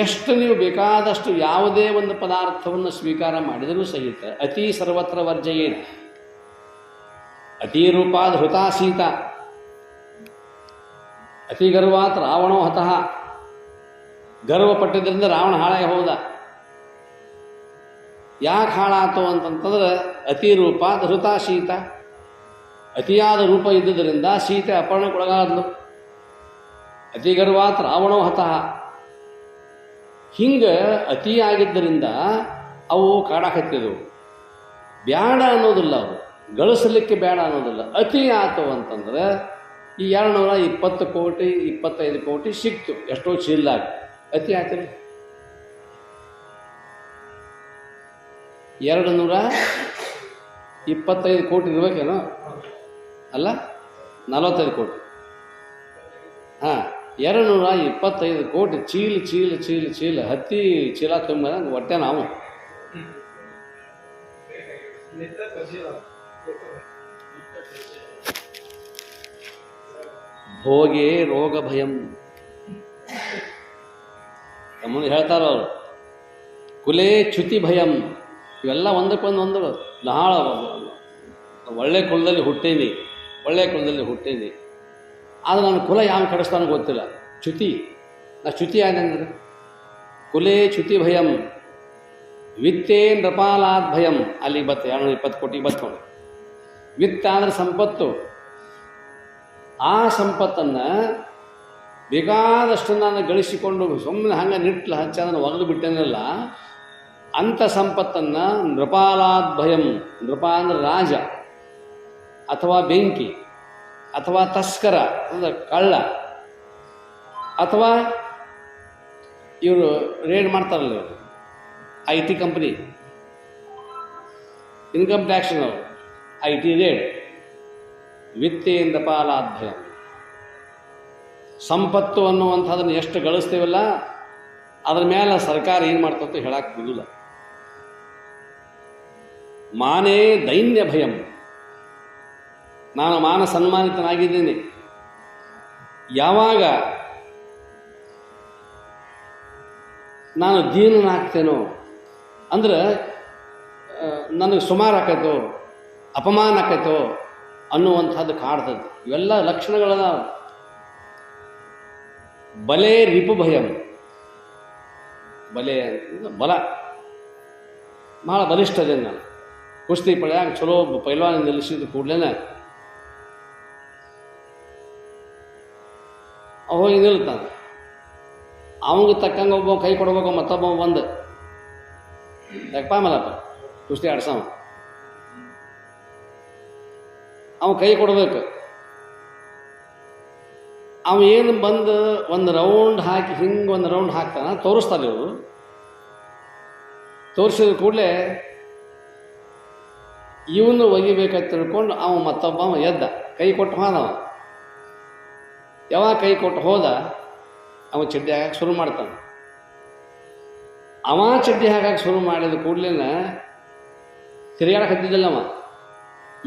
ಎಷ್ಟು ನೀವು ಬೇಕಾದಷ್ಟು ಯಾವುದೇ ಒಂದು ಪದಾರ್ಥವನ್ನು ಸ್ವೀಕಾರ ಮಾಡಿದರೂ ಸಹಿತ ಅತಿ ಸರ್ವತ್ರ ವರ್ಜಯೇನ. ಅತಿ ರೂಪಾದ ಹೃತಾಸೀತ, ಅತಿ ಗರ್ವಾತ್ ರಾವಣೋ ಹತಃ. ಗರ್ವ ಪಟ್ಟಿದ್ದರಿಂದ ರಾವಣ ಹಾಳಾಗಿ ಹೋದ. ಯಾಕೆ ಹಾಳಾತು ಅಂತಂತಂದ್ರೆ ಅತಿ ರೂಪಾದ ಹೃತಾಶೀತ, ಅತಿಯಾದ ರೂಪ ಇದ್ದುದರಿಂದ ಸೀತೆ ಅಪಹರಣಕ್ಕೊಳಗಾದ್ಲು. ಅತಿ ಗರ್ವಾತ್ ರಾವಣೋ ಹತಃ. ಹಿಂಗೆ ಅತಿಯಾಗಿದ್ದರಿಂದ ಅವು ಕಾಡಾಕತ್ತಿದವು. ಬ್ಯಾಡ ಅನ್ನೋದಿಲ್ಲ, ಅವು ಗಳಿಸಲಿಕ್ಕೆ ಬೇಡ ಅನ್ನೋದಿಲ್ಲ. ಅತಿ ಆತು ಅಂತಂದ್ರೆ ಈ 220 ಕೋಟಿ 25 ಕೋಟಿ ಸಿಕ್ತು, ಎಷ್ಟೋ ಚೀಲ್ದಾಗ. ಅತಿ ಆಯ್ತು. 225 ಕೋಟಿ ಇರ್ಬೇಕೇನೋ, ಅಲ್ಲ 45 ಕೋಟಿ. ಹಾಂ, 225 ಕೋಟಿ ಚೀಲ ಚೀಲ ಚೀಲ ಚೀಲ ಹತ್ತಿ ಚೀಲ ತುಂಬ ಹೊಟ್ಟೆ ನಾವು. ಭೋಗೇ ರೋಗ ಭಯಂ. ಮುಂದೆ ಹೇಳ್ತಾರ ಅವರು, ಕುಲೇ ಚ್ಯುತಿ ಭಯಂ. ಇವೆಲ್ಲ ಒಂದಕ್ಕೊಂದು ಬಹಳ ಒಳ್ಳೆ ಕುಲದಲ್ಲಿ ಹುಟ್ಟೇನಿ, ಒಳ್ಳೆ ಕುಲದಲ್ಲಿ ಹುಟ್ಟೇನಿ. ಆದರೆ ನನ್ನ ಕುಲ ಯಾವ ಕಡಿಸ್ತಾನೋ ಗೊತ್ತಿಲ್ಲ. ಚ್ಯುತಿ, ನಾ ಚ್ಯುತಿ ಆದಂದ್ರೆ ಕುಲೇ ಚ್ಯುತಿ ಭಯಂ. ವಿತ್ತೇ ನೃಪಾಲಾದ್ ಭಯಂ. ಅಲ್ಲಿಗೆ ಬತ್ತೆ 220 ಕೋಟಿ ಬತ್ಕೊಂಡು. ವಿತ್ತ ಅಂದರೆ ಸಂಪತ್ತು. ಆ ಸಂಪತ್ತನ್ನು ಬೇಕಾದಷ್ಟು ನಾನು ಗಳಿಸಿಕೊಂಡು ಸುಮ್ಮನೆ ಹಂಗೆ ನಿಟ್ಲು ಹಚ್ಚಿ ಅದನ್ನು ಒಗೆದು ಬಿಟ್ಟೇನಲ್ಲ, ಅಂಥ ಸಂಪತ್ತನ್ನು ನೃಪಾಲಾದ್ ಭಯಂ. ನೃಪ ಅಂದರೆ ರಾಜ ಅಥವಾ ಬೆಂಕಿ ಅಥವಾ ತಸ್ಕರ ಅಂದರೆ ಕಳ್ಳ, ಅಥವಾ ಇವರು ರೇಡ್ ಮಾಡ್ತಾರಲ್ಲ, ಇವರು IT ಕಂಪ್ನಿ, ಇನ್ಕಮ್ ಟ್ಯಾಕ್ಸ್ನವರು, IT ರೇಡ್. ವಿತ್ತೇಂದ್ರ ಪಾಲಾದ್ಭಯ. ಸಂಪತ್ತು ಅನ್ನುವಂಥದ್ದನ್ನು ಎಷ್ಟು ಗಳಿಸ್ತೇವಲ್ಲ ಅದ್ರ ಮೇಲೆ ಸರ್ಕಾರ ಏನು ಮಾಡ್ತಂತ ಹೇಳಕ್ಕೆ ಬಿಡಲ್ಲ. ಮಾನೇ ದೈನ್ಯ ಭಯಂ. ನಾನು ಮಾನ ಸನ್ಮಾನಿತನಾಗಿದ್ದೇನೆ. ಯಾವಾಗ ನಾನು ದೀನನಾಗ್ತೇನೋ ಅಂದ್ರೆ ನನಗೆ ಸುಮಾರು ಆಕೈತೋ, ಅಪಮಾನ ಆಕೈತೋ ಅನ್ನುವಂಥದ್ದು ಕಾಡ್ತದೆ. ಇವೆಲ್ಲ ಲಕ್ಷಣಗಳದ. ಬಲೆ ರಿಪು ಭಯಂ. ಬಲೆ ಅಂತಂದ್ರೆ ಬಲ, ಭಾಳ ಬಲಿಷ್ಠ ಅದೇ. ನಾನು ಕುಸ್ತಿ ಪಳ್ಯಾಗ ಚಲೋ ಪೈಲ್ವಾನ ನಿಲ್ಲಿಸಿದ ಕೂಡಲೇ ಹೋಗಿ ನಿಲ್ತಾನೆ. ಅವಂಗೆ ತಕ್ಕಂಗೆ ಒಬ್ಬ ಕೈ ಕೊಡ್ಬೇಕು, ಮತ್ತೊಬ್ಬ ಬಂದು ಯಾಕಪ್ಪ ಮಲ್ಲಪ್ಪ ಕುಸ್ತಿ ಆಡ್ಸವ, ಅವ ಕೈ ಕೊಡ್ಬೇಕು. ಅವ ಏನು ಬಂದು ಒಂದು ರೌಂಡ್ ಹಾಕಿ ಹಿಂಗೆ ಒಂದು ರೌಂಡ್ ಹಾಕ್ತಾನ, ತೋರಿಸ್ತಾರೆ ಇವರು. ತೋರಿಸಿದ ಕೂಡಲೇ ಇವನು ಒಗಿಬೇಕಂತ ತಿಳ್ಕೊಂಡು ಅವ ಮತ್ತೊಬ್ಬ ಎದ್ದ, ಕೈ ಕೊಟ್ಟು ಹೋದವ. ಯಾವಾಗ ಕೈ ಕೊಟ್ಟು ಹೋದ, ಅವ ಚಡ್ಡಿ ಹಾಕಕ್ಕೆ ಶುರು ಮಾಡ್ತಾನೆ. ಅವ ಚಡ್ಡಿ ಹಾಕಕ್ಕೆ ಶುರು ಮಾಡಿದ ಕೂಡಲೇ ತಿರುಗಾಡಕ್ಕೆ ಹತ್ತಿದ್ದಿಲ್ಲ ಅವ.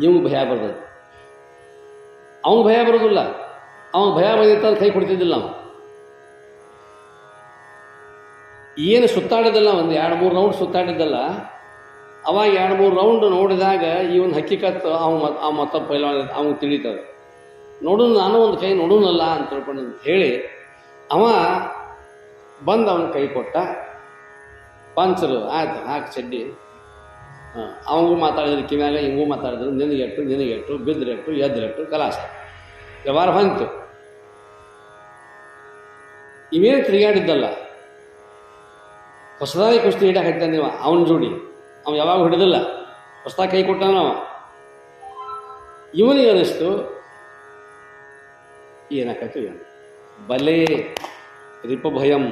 ಇವಂಗೆ ಭಯ ಬರ್ತದೆ, ಅವಂಗೆ ಭಯ ಬರೋದಿಲ್ಲ. ಅವನು ಭಯ ಬಂದಿತ್ತ ಕೈ ಕೊಡ್ತಿದ್ದಿಲ್ಲ. ಅವ ಏನು ಸುತ್ತಾಡಿದ್ದಲ್ಲ, ಒಂದು 2-3 ರೌಂಡ್ ಸುತ್ತಾಡಿದ್ದಲ್ಲ. ಅವಾಗ 2-3 ರೌಂಡ್ ನೋಡಿದಾಗ ಇವನ್ ಹಕ್ಕಿಕತ್ತು ಅವ ಮತ್ತೊಬ್ಬ ಪೈಲ್ವಾನ ಅವ್ನಿಗೆ ತಿಳಿತದೆ. ನೋಡು ನಾನು ಒಂದು ಕೈ ನೋಡೋನಲ್ಲ ಅಂತ ತಿಳ್ಕೊಂಡು ಅಂತ ಹೇಳಿ ಅವ ಬಂದು ಅವನ ಕೈ ಕೊಟ್ಟ. ಪಂಚರು ಆಯ್ತು ಹಾಕಿ ಚಡ್ಡಿ. ಅವಂಗೂ ಮಾತಾಡಿದ್ರು ಕಿವ್ಯಾಗ, ಹಿಂಗೂ ಮಾತಾಡಿದ್ರು, ನಿನಗೆಟ್ಟು ಬಿದ್ರೆಟ್ಟು ಎದ್ರೆಟ್ಟು ಕಲಾಸ ವ್ಯವಹಾರ ಬಂತು. ಇವೇನು ತಿರುಗಾಡಿದ್ದಲ್ಲ, ಹೊಸದಾಗಿ ಕುಸ್ತಿ ಹಿಡಿಯಕ್ಕೆ ಹಾಕ್ತಾನೆ ನೀವು ಅವನ ಜೋಡಿ. ಅವ ಯಾವಾಗ ಹಿಡಿದಿಲ್ಲ, ಹೊಸದಾಗಿ ಕೈ ಕೊಟ್ಟಾನವ. ಇವನಿಗೆ ಅನ್ನಿಸ್ತು ಏನಾಕತ್ತು ಏನು ಬಲೆ ರಿಪ ಭಯಂ,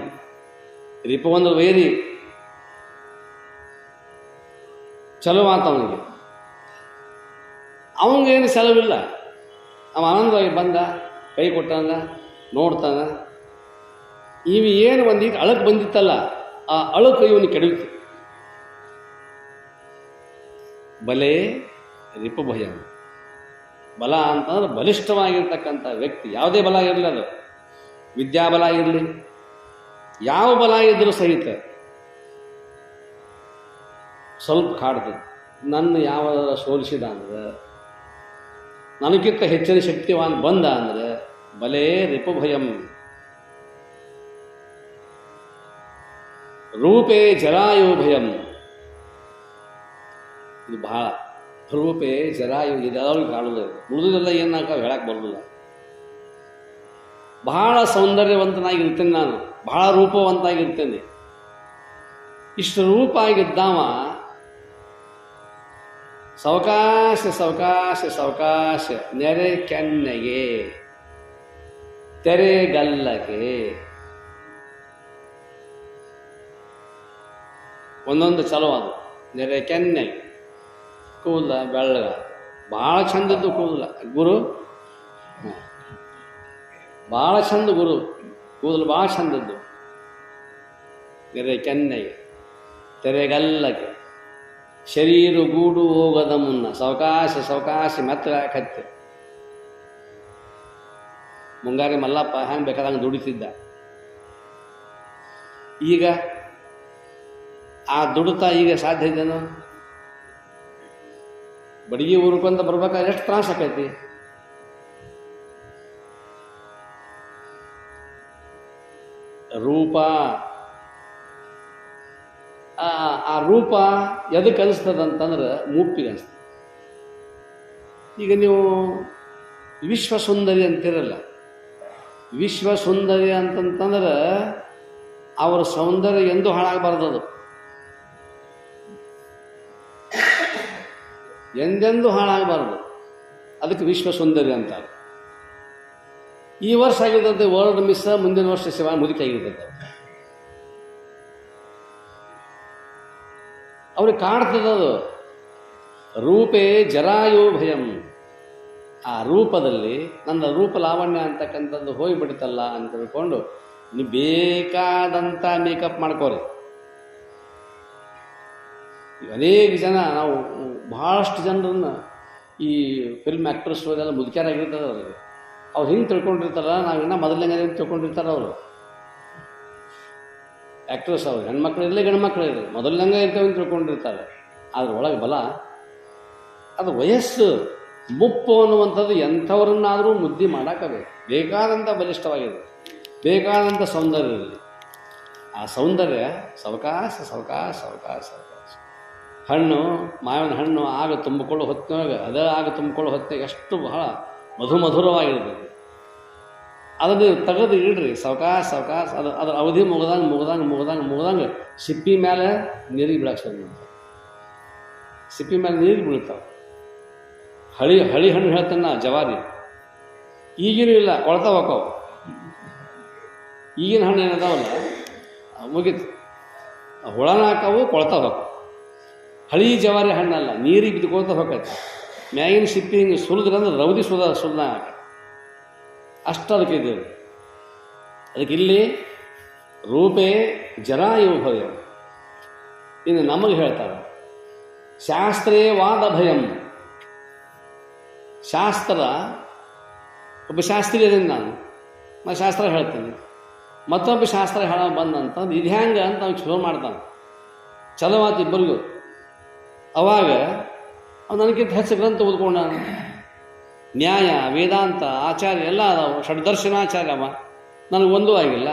ರಿಪ ಒಂದು ವೈರಿ ಚಲೋ ಆತ ಅವನಿಗೆ. ಅವನಿಗೇನು ಸೆಲವಿಲ್ಲ, ಅವ ಆನಂದವಾಗಿ ಬಂದ, ಕೈ ಕೊಟ್ಟಾನ, ನೋಡ್ತಾನ. ಇವು ಏನು ಒಂದೀಗ ಅಳಕ್ಕೆ ಬಂದಿತ್ತಲ್ಲ, ಆ ಅಳಕು ಇವನಿಗೆ ಕೆಡವಿತು. ಬಲೆ ರಿಪುಭಯ, ಬಲ ಅಂತಂದ್ರೆ ಬಲಿಷ್ಠವಾಗಿರ್ತಕ್ಕಂಥ ವ್ಯಕ್ತಿ. ಯಾವುದೇ ಬಲ ಇರಲಿ, ಅದು ವಿದ್ಯಾಬಲ ಇರಲಿ, ಯಾವ ಬಲ ಇದ್ರೂ ಸಹಿತ ಸ್ವಲ್ಪ ಕಾಡ್ತದೆ. ನನ್ನ ಯಾವ ಸೋಲಿಸಿದ ಅಂದ್ರೆ, ನನಗಿಂತ ಹೆಚ್ಚಿನ ಶಕ್ತಿವಾನ್ ಬಂದ ಅಂದ್ರೆ ಬಲೇ ರಿಪುಭಯಂ. ರೂಪೇ ಜರಾಯು ಭಯಂ, ಇದು ಬಹಳ. ರೂಪೇ ಜರಾಯು ಇದೆಲ್ಲರಿಗೂ ಕಾಣುವುದು, ಉಳಿದುದೆಲ್ಲ ಏನಾಗ ಹೇಳಕ್ಕೆ ಬರೋದಿಲ್ಲ. ಬಹಳ ಸೌಂದರ್ಯವಂತನಾಗಿರ್ತೇನೆ ನಾನು, ಬಹಳ ರೂಪವಂತಾಗಿರ್ತೇನೆ. ಇಷ್ಟು ರೂಪ ಆಗಿದ್ದಾವ ಸಾವಕಾಶ ಸಾವಕಾಶ ಸಾವಕಾಶ ನೆರೆ ಕೆನ್ನೆಗೆ ತೆರೆಗಲ್ಲಗೆ ಒಂದೊಂದು ಚಲೋ ಅದು. ನೆರೆ ಕೆನ್ನೆಗೆ ಕೂದಲ ಬೆಳ್ಳಗ, ಭಾಳ ಚಂದದ್ದು ಕೂದಲ. ಗುರು ಭಾಳ ಚಂದ, ಗುರು ಕೂದಲು ಭಾಳ ಚಂದದ್ದು. ನೆರೆ ಕೆನ್ನೆಗೆ ತೆರೆಗಲ್ಲಗೆ ಶರೀರ ಗೂಡು ಹೋಗದ ಮುನ್ನ ಸಾವಕಾಶ ಸಾವಕಾಶ ಮೆತ್ತಗಾಕತ್ತೆ. ಮುಂಗಾರಿ ಮಲ್ಲಪ್ಪ ಹ್ಯಾಂಗೆ ಬೇಕಾದಂಗೆ ದುಡಿತಿದ್ದ. ಈಗ ಆ ದುಡಿತಾ ಈಗ ಸಾಧ್ಯ ಇದೆನೋ? ಬಡಗಿ ಊರ್ಕೊಂತ ಬರ್ಬೇಕಾದ್ರೆ ಎಷ್ಟು ತ್ರಾಸ ಆಕೈತಿ. ರೂಪ, ಆ ರೂಪ ಎದಕ್ಕೆ ಅನಿಸ್ತದಂತಂದ್ರೆ ಮುಪ್ಪಿಗೆ ಅನಿಸ್ತದೆ. ಈಗ ನೀವು ವಿಶ್ವಸುಂದರಿ ಅಂತಿರಲ್ಲ, ವಿಶ್ವಸುಂದರಿ ಅಂತಂತಂದ್ರೆ ಅವರ ಸೌಂದರ್ಯ ಎಂದೂ ಹಾಳಾಗಬಾರ್ದದು, ಎಂದೆಂದೂ ಹಾಳಾಗಬಾರ್ದು. ಅದಕ್ಕೆ ವಿಶ್ವಸುಂದರಿ ಅಂತಾರೆ. ಈ ವರ್ಷ ಆಗಿರ್ತದೆ ವರ್ಲ್ಡ್ ಮಿಸ್, ಮುಂದಿನ ವರ್ಷ ಶಿವ ಮುದುಕಿ ಆಗಿರ್ತದೆ. ಅವ್ರಿಗೆ ಕಾಡ್ತದದು. ರೂಪೇ ಜರಾಯು ಭಯಂ. ಆ ರೂಪದಲ್ಲಿ ನನ್ನ ರೂಪ ಲಾವಣ್ಯ ಅಂತಕ್ಕಂಥದ್ದು ಹೋಗಿಬಿಡ್ತಲ್ಲ ಅಂತ ತಿಳ್ಕೊಂಡು ನೀವು ಬೇಕಾದಂಥ ಮೇಕಪ್ ಮಾಡ್ಕೋರಿ. ಅನೇಕ ಜನ, ನಾವು ಭಾಳಷ್ಟು ಜನರನ್ನ ಈ ಫಿಲ್ಮ್ ಆ್ಯಕ್ಟ್ರಸ್ ಅದೆಲ್ಲ ಮುದುಕ್ಯಾರಾಗಿರ್ತದೆ ಅವ್ರಿಗೆ. ಅವ್ರು ಹಿಂಗೆ ತಿಳ್ಕೊಂಡಿರ್ತಾರ, ನಾವಿನ್ನ ಮೊದಲನೇ ತಿಳ್ಕೊಂಡಿರ್ತಾರೆ ಅವರು ಆ್ಯಕ್ಟ್ರಸ್. ಅವ್ರು ಹೆಣ್ಮಕ್ಳು ಇರಲಿ ಗಂಡು ಮಕ್ಕಳು ಇರಲಿ ಮೊದಲನೇ ಇರ್ತೇವೆ ಅಂತ ತಿಳ್ಕೊಂಡಿರ್ತಾರೆ. ಅದ್ರ ಒಳಗೆ ಬಲ, ಅದು ವಯಸ್ಸು ಮುಪ್ಪು ಅನ್ನುವಂಥದ್ದು ಎಂಥವ್ರನ್ನಾದರೂ ಮುದ್ದಿ ಮಾಡೋಕ್ಕಬೇಕು. ಬೇಕಾದಂಥ ಬಲಿಷ್ಠವಾಗಿದೆ, ಬೇಕಾದಂಥ ಸೌಂದರ್ಯ ಇರಲಿ. ಆ ಸೌಂದರ್ಯ ಸಾವಕಾಶ ಸಾವಕಾಶ ಸಾವಕಾಶ ಸಾವಕಾಶ. ಹಣ್ಣು, ಮಾವಿನ ಹಣ್ಣು ಆಗ ತುಂಬಿಕೊಳ್ಳೋ ಹೊತ್ತಿನೊಳಗೆ, ಅದೇ ಆಗ ತುಂಬಿಕೊಳ್ಳೋ ಹೊತ್ತಿನಾಗ ಎಷ್ಟು ಬಹಳ ಮಧುರವಾಗಿರ್ತದೆ. ಅದನ್ನು ತೆಗೆದು ಇಡ್ರಿ ಸಾವಕಾಶ ಸಾವಕಾಶ. ಅದ್ರ ಅವಧಿ ಮುಗ್ದಂಗೆ ಸಿಪ್ಪಿ ಮೇಲೆ ನೀರಿಗೆ ಬೀಳಕ್ಕೆ ಶುರು ಮಾಡ್ತಾರೆ. ಸಿಪ್ಪಿ ಮೇಲೆ ನೀರಿಗೆ ಬೀಳ್ತಾವೆ. ಹಳಿ ಹಣ್ಣು ಹೇಳ್ತಾನೆ ನಾ, ಜವಾರಿ. ಈಗಿನೂ ಇಲ್ಲ, ಕೊಳ್ತಾವ ಹೋಕ್ಕವು. ಈಗಿನ ಹಣ್ಣು ಏನದಾವಲ್ಲ ಮುಗೀತು, ಹುಳನ ಹಾಕವು, ಕೊಳ್ತಾವ ಹೋಕ್ಕವು. ಹಳಿ ಜವಾರಿ ಹಣ್ಣಲ್ಲ, ನೀರಿಗೆ ಬಿದ್ದುಕೊಳ್ತಾ ಹೋಗತ್ತೆ. ಮ್ಯಾಗಿನ ಸಿಪ್ಪಿ ಹಿಂಗೆ ಸುಲಿದ್ರಂದ್ರೆ ರೌದಿ ಸುಲ್ದ ಅಷ್ಟು ಅದಕ್ಕೆ ಇದ್ದೇವೆ. ಅದಕ್ಕೆ ಇಲ್ಲಿ ರೂಪೇ ಜರಾಯು ಭಯ. ಇನ್ನು ನಮಗೆ ಹೇಳ್ತಾರೆ ಶಾಸ್ತ್ರೇ ವಾದ ಭಯಂ. ಶಾಸ್ತ್ರ, ಒಬ್ಬ ಶಾಸ್ತ್ರಿ ಅದೀನಿ ನಾನು ಶಾಸ್ತ್ರ ಹೇಳ್ತೀನಿ. ಮತ್ತೊಬ್ಬ ಶಾಸ್ತ್ರ ಹೇಳ ಬಂದಂತಂದು ಇದು ಹ್ಯಾಂಗೆ ಅಂತ ಅವ್ನು ಶುರು ಮಾಡ್ತಾನೆ. ಚಲೋ ಆತು ಇಬ್ಬರಿಗೂ. ಅವಾಗ ಅವ್ನು ನನಗಿಂತ ಹೆಚ್ಚು ಗ್ರಂಥ ಓದ್ಕೊಂಡ. ನ್ಯಾಯ, ವೇದಾಂತ, ಆಚಾರ್ಯ ಎಲ್ಲ ಅದಾವು. ಷಡ್ದರ್ಶನಾಚಾರ್ಯ ಅವ, ನನಗೆ ಒಂದೂ ಆಗಿಲ್ಲ.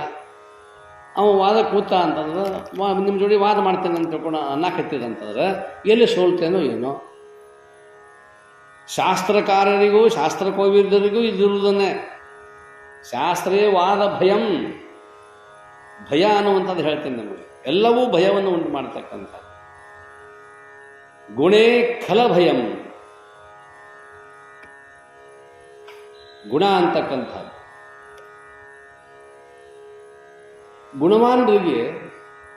ಅವ ವಾದ ಕೂತ ಅಂತಂದ್ರೆ ನಿಮ್ಮ ಜೋಡಿ ವಾದ ಮಾಡ್ತೇನೆ ಅಂತ ತಿಳ್ಕೊಂಡು ಅನ್ನಕತ್ತಿದಂತಂದ್ರೆ ಎಲ್ಲಿ ಸೋಲ್ತೇನೋ ಏನೋ. ಶಾಸ್ತ್ರಕಾರರಿಗೂ ಶಾಸ್ತ್ರಕೋವಿದರಿಗೂ ಇದಿರುವುದನ್ನೇ ಶಾಸ್ತ್ರೇ ವಾದ ಭಯಂ, ಭಯ ಅನ್ನುವಂಥದ್ದು ಹೇಳ್ತೇನೆ ನಮಗೆ. ಎಲ್ಲವೂ ಭಯವನ್ನು ಉಂಟು ಮಾಡ್ತಕ್ಕಂಥ ಗುಣೇ ಖಲ ಭಯಂ, ಗುಣ ಅಂತಕ್ಕಂಥದ್ದು. ಗುಣವಾನರಿಗೆ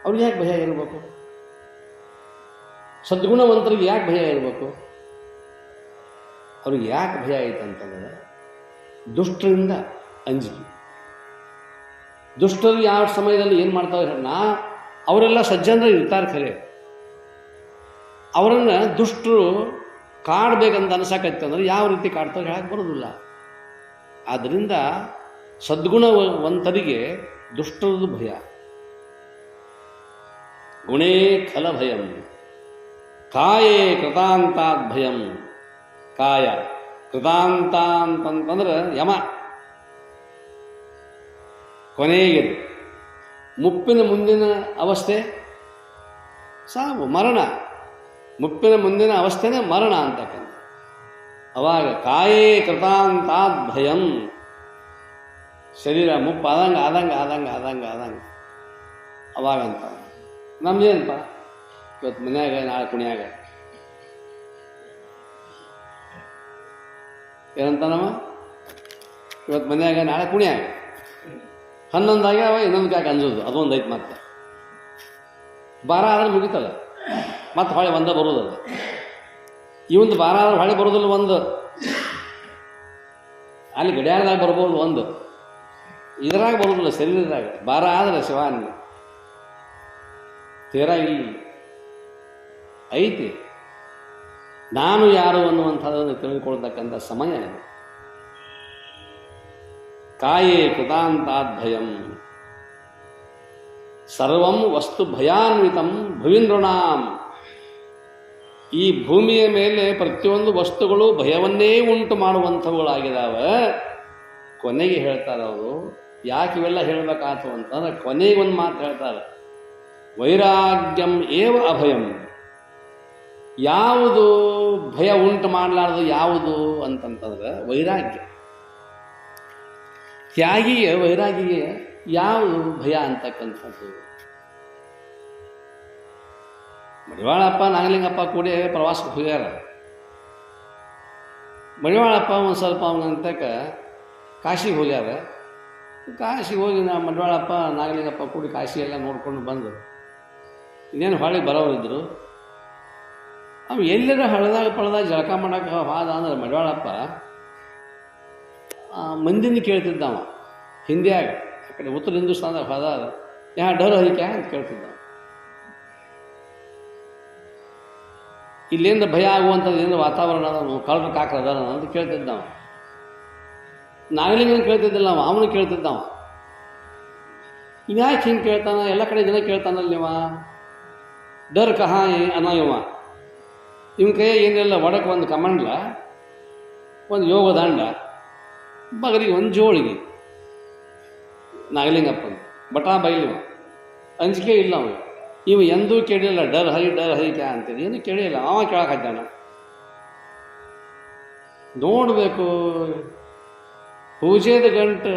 ಅವ್ರಿಗೆ ಯಾಕೆ ಭಯ ಇರಬೇಕು? ಸದ್ಗುಣವಂತರಿಗೆ ಯಾಕೆ ಭಯ ಇರಬೇಕು? ಅವ್ರಿಗೆ ಯಾಕೆ ಭಯ ಆಯ್ತಂತಂದರೆ ದುಷ್ಟರಿಂದ ಅಂಜಿಕೆ. ದುಷ್ಟರು ಯಾವ ಸಮಯದಲ್ಲಿ ಏನು ಮಾಡ್ತಾರೆ ಅವರೆಲ್ಲ ಸಜ್ಜನರು ಇರ್ತಾರೆ ಖರೆ, ಅವರನ್ನು ದುಷ್ಟರು ಕಾಡಬೇಕಂತ ಅನ್ಸಕತ್ತಂದ್ರೆ ಯಾವ ರೀತಿ ಕಾಡ್ತಾರೆ ಹೇಳಕ್ಕೆ ಬರೋದಿಲ್ಲ. ಆದ್ದರಿಂದ ಸದ್ಗುಣವಂತರಿಗೆ ದುಷ್ಟರದು ಭಯ. ಗುಣೇ ಖಲ ಭಯಂ, ಕಾಯೇ ಕೃತಾಂತಾತ್ ಭಯಂ. ಕಾಯ ಕೃತಾಂತ ಅಂತಂತಂದ್ರೆ ಯಮ, ಕೊನೆಗೆ ಮುಪ್ಪಿನ ಮುಂದಿನ ಅವಸ್ಥೆ ಸಾವು, ಮರಣ. ಮುಪ್ಪಿನ ಮುಂದಿನ ಅವಸ್ಥೆನೇ ಮರಣ ಅಂತಕ್ಕಂಥ. ಅವಾಗ ಕಾಯೇ ಕೃತಾಂತಾತ್ ಭಯಂ, ಶರೀರ ಮುಪ್ಪು ಆದಂಗೆ ಅವಾಗಂತ. ನಮ್ದೇನಪ್ಪ ಇವತ್ತು ಮನ್ಯಾಗ ನಾಳೆ ಕುಣಿಯಾಗ ಏನಂತ ನಮ್ಮ ಇವತ್ತು ಮನ್ಯಾಗ ನಾಳೆ ಕುಣಿಯಾಗ 11 ಆಗ್ಯಾವ, ಇನ್ನೊಂದು ಕಾಕ ಅಂಜೋದು ಅದೊಂದು ಐತೆ. ಮತ್ತೆ ಬಾರ ಆದ್ರೆ ಮುಗಿತಲ್ಲ, ಮತ್ತೆ ಹೊಳೆ ಒಂದ ಬರೋದಲ್ಲ. ಇವಂದು ಬಾರ ಆದ್ರೆ ಹೊಳೆ ಬರೋದಿಲ್ಲ. ಒಂದು ಅಲ್ಲಿ ಗಡಿಯಾರದಾಗ ಬರ್ಬೋದು, ಒಂದು ಇದ್ರಾಗ ಬರೋದಿಲ್ಲ, ಶರೀರದಾಗ. ಬಾರ ಆದ್ರೆ ಶಿವಾನಿ ತೀರಾ ಇಲ್ಲಿ ಐತಿ. ನಾನು ಯಾರು ಅನ್ನುವಂಥದ್ದನ್ನು ತಿಳಿದುಕೊಳ್ತಕ್ಕಂಥ ಸಮಯ. ಕಾಯೇ ಕೃತಾಂತಾತ್ ಭಯಂ, ಸರ್ವಂ ವಸ್ತು ಭಯಾನ್ವಿತಂ ಭುವಿನೃಣಾಂ. ಈ ಭೂಮಿಯ ಮೇಲೆ ಪ್ರತಿಯೊಂದು ವಸ್ತುಗಳು ಭಯವನ್ನೇ ಉಂಟು ಮಾಡುವಂಥವುಗಳಾಗಿದ್ದಾವೆ. ಕೊನೆಗೆ ಹೇಳ್ತಾರೆ ಅವರು, ಯಾಕೆ ಇವೆಲ್ಲ ಹೇಳಬೇಕಾಯ್ತು ಅಂತಂದ್ರೆ ಕೊನೆಗೆ ಒಂದು ಮಾತು ಹೇಳ್ತಾರೆ, ವೈರಾಗ್ಯಂ ಏವ ಅಭಯಂ. ಯಾವುದು ಭಯ ಉಂಟು ಮಾಡಲಾರದು ಯಾವುದು ಅಂತಂತಂದ್ರೆ ವೈರಾಗ್ಯ. ತ್ಯಾಗಿಗೆ ವೈರಾಗಿಗೆ ಯಾವುದು ಭಯ ಅಂತಕ್ಕಂಥದ್ದು. ಮಡಿವಾಳಪ್ಪ ನಾಗಲಿಂಗಪ್ಪ ಕೂಡಿ ಪ್ರವಾಸಕ್ಕೆ ಹೋಗ್ಯಾರ. ಮಡಿವಾಳಪ್ಪ ಒಂದು ಸ್ವಲ್ಪ ಅವನಂತಕ ಕಾಶಿಗೆ ಹೋಗ್ಯಾರ. ಕಾಶಿಗೆ ಹೋಗಿ ಮಡಿವಾಳಪ್ಪ ನಾಗಲಿಂಗಪ್ಪ ಕೂಡಿ ಕಾಶಿ ಎಲ್ಲ ನೋಡ್ಕೊಂಡು ಬಂದು ಇನ್ನೇನು ಹೊಳಿಗೆ ಬರೋರಿದ್ರು. ಅವು ಎಲ್ಲರ ಹಳದಾಗ ಜಳಕ ಮಾಡಕ್ಕೆ ಹೋದ ಅಂದ್ರೆ ಮಡಿವಾಳಪ್ಪ ಮಂದಿನ ಕೇಳ್ತಿದ್ದವ. ಹಿಂದಿಯಾಗ ಆ ಕಡೆ ಉತ್ತರ ಹಿಂದೂಸ್ತಾನದಾಗ ಹೋದಾಗ ಯಾ ಡರ್ ಹರಿಕೆ ಅಂತ ಕೇಳ್ತಿದ್ದ. ಇಲ್ಲೇಂದ ಭಯ ಆಗುವಂಥದ್ದು ಏನು ವಾತಾವರಣ ಕಳ್ರ ಕಾಕ್ರ ಅದಾರ ಅಂತ ಕೇಳ್ತಿದ್ದವ. ನಾಗಲಿಂಗನ ಕೇಳ್ತಿದ್ದಿಲ್ಲ ಅವ, ಅವನು ಕೇಳ್ತಿದ್ದವ. ಇವ್ಯಾಕೆ ಹಿಂಗೆ ಕೇಳ್ತಾನ? ಎಲ್ಲ ಕಡೆ ಜನ ಕೇಳ್ತಾನಲ್ಲ ನೀವ, ಡರ್ ಕಹಾ ಅನ್ನೋ ಇವ. ಇವನ ಕೈ ಏನೆಲ್ಲ ಒಡಕ್ಕೆ ಒಂದು ಕಮಂಡ್ಲ, ಒಂದು ಯೋಗ ದಾಂಡ, ಬಗಲಿಗೆ ಒಂದು ಜೋಳಿಗೆ. ನಾಗಲಿಂಗಪ್ಪನ ಬಟಾ ಬೈಲಿವ, ಅಂಜಿಕೆ ಇಲ್ಲ ಅವ. ಇವ ಎಂದೂ ಕೇಳಿಲ್ಲ ಡರ್ ಹೈ ಕ್ಯಾ ಅಂತೇಳಿ, ಏನು ಕೇಳಿಲ್ಲ. ಅವ ಕೇಳಕತ್ತಾನ. ನೋಡಬೇಕು, ಪೂಜೆದ ಗಂಟು